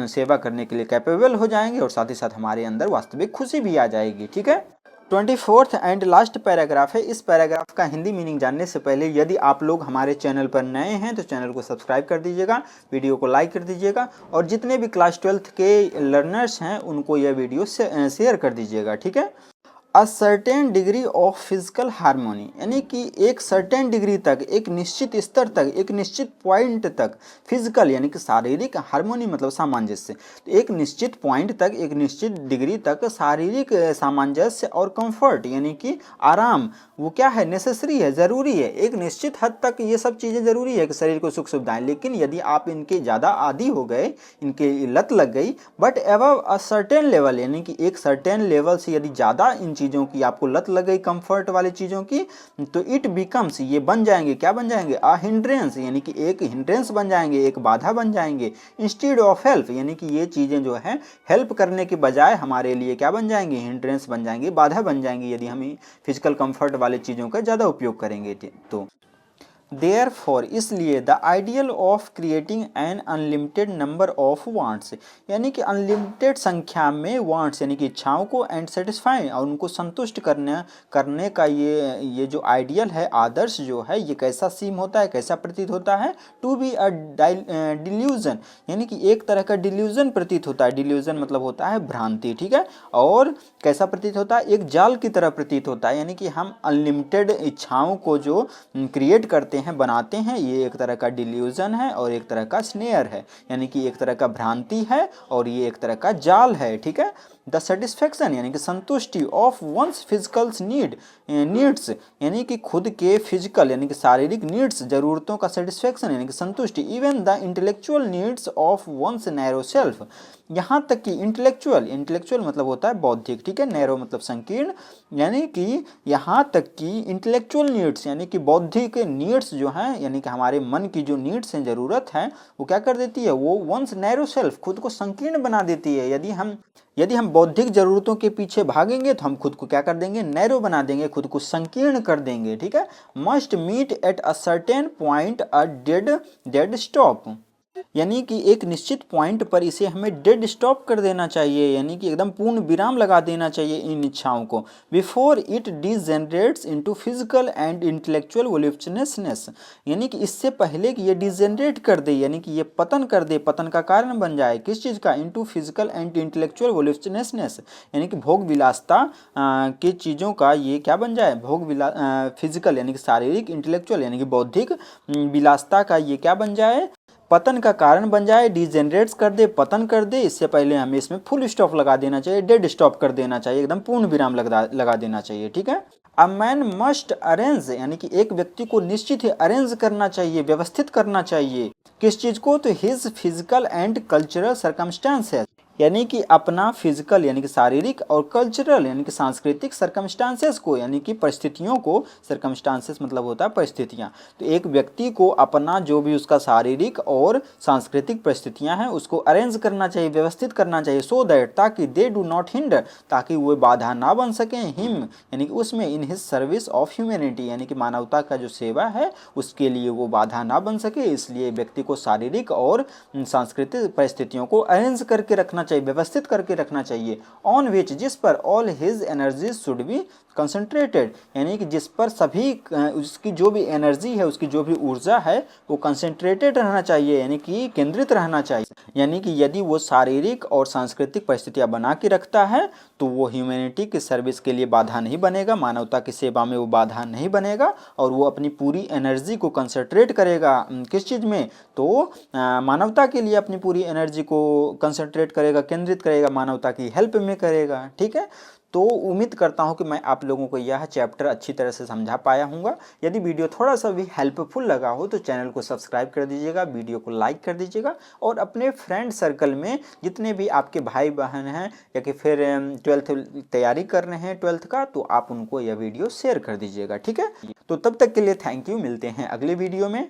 Speaker 1: सेवा करने के लिए कैपेबल हो जाएंगे, और साथ ही साथ हमारे अंदर वास्तविक खुशी भी आ जाएगी। ठीक है। 24th एंड लास्ट पैराग्राफ है। इस पैराग्राफ का हिंदी मीनिंग जानने से पहले यदि आप लोग हमारे चैनल पर नए हैं तो चैनल को सब्सक्राइब कर दीजिएगा, वीडियो को लाइक कर दीजिएगा, और जितने भी क्लास 12th के लर्नर्स हैं उनको यह वीडियो शेयर कर दीजिएगा। ठीक है। A certain degree of physical harmony, यानी कि एक सर्टेन डिग्री तक, एक निश्चित स्तर तक, एक निश्चित पॉइंट तक फिजिकल यानी कि शारीरिक, हार्मोनी मतलब सामंजस्य, तो एक निश्चित पॉइंट तक, एक निश्चित डिग्री तक शारीरिक सामंजस्य और कंफर्ट यानी कि आराम, वो क्या है, नेसेसरी है, ज़रूरी है। एक निश्चित हद तक ये सब चीज़ें ज़रूरी है कि शरीर को सुख सुविधाएं, लेकिन यदि आप इनके ज़्यादा आदी हो गए, इनके लत लग गई, but above a certain level यानी कि एक सर्टेन लेवल से यदि ज़्यादा इन चीज़ों की आपको लत लग गई, कंफर्ट वाली चीज़ों की, तो इट बिकम्स, ये बन जाएंगे, क्या बन जाएंगे, अ हिंड्रेंस, यानी कि एक हिंड्रेंस बन जाएंगे, एक बाधा बन जाएंगे। इंस्टीड ऑफ हेल्प, यानी कि ये चीज़ें जो है हेल्प करने के बजाय हमारे लिए क्या बन जाएंगे, हिंड्रेंस बन जाएंगे, बाधा बन जाएंगे, यदि हम फिजिकल कंफर्ट वाली चीज़ों का ज़्यादा उपयोग करेंगे तो। Therefore, इसलिए the ideal of creating an unlimited number of wants, यानी कि अनलिमिटेड संख्या में वांट्स यानी कि इच्छाओं को, एंड सेटिस्फाई और उनको संतुष्ट करने का ये जो आइडियल है, आदर्श जो है, ये कैसा सीम होता है, कैसा प्रतीत होता है, टू बी अ डिल्यूजन, यानी कि एक तरह का डिल्यूजन प्रतीत होता है। डिल्यूजन मतलब होता है भ्रांति। ठीक है। और कैसा प्रतीत होता है, एक जाल की तरह प्रतीत होता है, यानी कि हम अनलिमिटेड इच्छाओं को जो क्रिएट करते हैं, बनाते हैं, ये एक तरह का डिल्यूजन है और एक तरह का स्नेयर है, यानी कि एक तरह का भ्रांति है और ये एक तरह का जाल है। ठीक है। द सेटिस्फैक्शन यानी कि संतुष्टि ऑफ वंस फिजिकल नीड्स, यानी कि खुद के फिजिकल यानी कि शारीरिक नीड्स, जरूरतों का सेटिस्फैक्शन यानी कि संतुष्टि, even the intellectual needs of one's narrow self, यहाँ तक कि इंटेलेक्चुअल मतलब होता है बौद्धिक। ठीक है। नैरो मतलब संकीर्ण, यानी कि यहाँ तक कि इंटेलेक्चुअल नीड्स यानी कि बौद्धिक नीड्स जो हैं, यानी कि हमारे मन की जो नीड्स हैं, ज़रूरत है, वो क्या कर देती है, वो वंस नैरो सेल्फ, खुद को संकीर्ण बना देती है। यदि हम बौद्धिक जरूरतों के पीछे भागेंगे तो हम खुद को क्या कर देंगे, नैरो बना देंगे, खुद को संकीर्ण कर देंगे। ठीक है। Must meet at a certain point a dead stop, यानी कि एक निश्चित पॉइंट पर इसे हमें डेड स्टॉप कर देना चाहिए, यानी कि एकदम पूर्ण विराम लगा देना चाहिए इन इच्छाओं को, before it degenerates into physical and intellectual voluptuousness, यानी कि इससे पहले कि ये डिजेनरेट कर दे, यानी कि ये पतन कर दे, पतन का कारण बन जाए, किस चीज़ का, into physical and intellectual voluptuousness, यानी कि भोग विलासता के चीज़ों का ये क्या बन जाए, फिजिकल यानी कि शारीरिक, इंटेलेक्चुअल यानी कि बौद्धिक विलासता का ये क्या बन जाए, पतन का कारण बन जाए, डिजेनरेट्स कर दे, पतन कर दे। इससे पहले हमें इसमें फुल स्टॉप लगा देना चाहिए, डेड स्टॉप कर देना चाहिए, एकदम पूर्ण विराम लगा देना चाहिए। ठीक है। अ मैन मस्ट अरेंज, यानी कि एक व्यक्ति को निश्चित ही अरेंज करना चाहिए, व्यवस्थित करना चाहिए, किस चीज़ को, तो his physical and cultural circumstances, यानी कि अपना फिजिकल यानी कि शारीरिक और कल्चरल यानी कि सांस्कृतिक सर्कमस्टांसेस को, यानी कि परिस्थितियों को, सर्कमस्टांसेस मतलब होता है परिस्थितियां, तो एक व्यक्ति को अपना जो भी उसका शारीरिक और सांस्कृतिक परिस्थितियां हैं उसको अरेंज करना चाहिए, व्यवस्थित करना चाहिए, सो दैट, ताकि दे डू नॉट हिंडर, ताकि वो बाधा ना बन सकें, हिम यानी कि उसमें, in his service of humanity, यानी कि मानवता का जो सेवा है उसके लिए वो बाधा ना बन सके। इसलिए व्यक्ति को शारीरिक और सांस्कृतिक परिस्थितियों को अरेंज करके रखना चाहिए, व्यवस्थित करके रखना चाहिए, ऑन विच, जिस पर, all his energy should be concentrated, यानी कि जिस पर सभी उसकी जो भी एनर्जी है, उसकी जो भी ऊर्जा है वो कंसंट्रेटेड रहना चाहिए, यानी कि केंद्रित रहना चाहिए, यानी कि यदि वो शारीरिक और सांस्कृतिक परिस्थितियां बना के रखता है तो वो ह्यूमैनिटी की सर्विस के लिए बाधा नहीं बनेगा, मानवता की सेवा में वो बाधा नहीं बनेगा, और वो अपनी पूरी एनर्जी को कंसंट्रेट करेगा किस चीज़ में, तो मानवता के लिए अपनी पूरी एनर्जी को कंसंट्रेट करेगा, केंद्रित करेगा, मानवता की हेल्प में करेगा। ठीक है। तो उम्मीद करता हूं कि मैं आप लोगों को यह चैप्टर अच्छी तरह से समझा पाया हूँगा। यदि वीडियो थोड़ा सा भी हेल्पफुल लगा हो तो चैनल को सब्सक्राइब कर दीजिएगा, वीडियो को लाइक कर दीजिएगा, और अपने फ्रेंड सर्कल में जितने भी आपके भाई बहन हैं या कि फिर 12th तैयारी कर रहे हैं 12th का, तो आप उनको यह वीडियो शेयर कर दीजिएगा। ठीक है। तो तब तक के लिए थैंक यू, मिलते हैं अगले वीडियो में।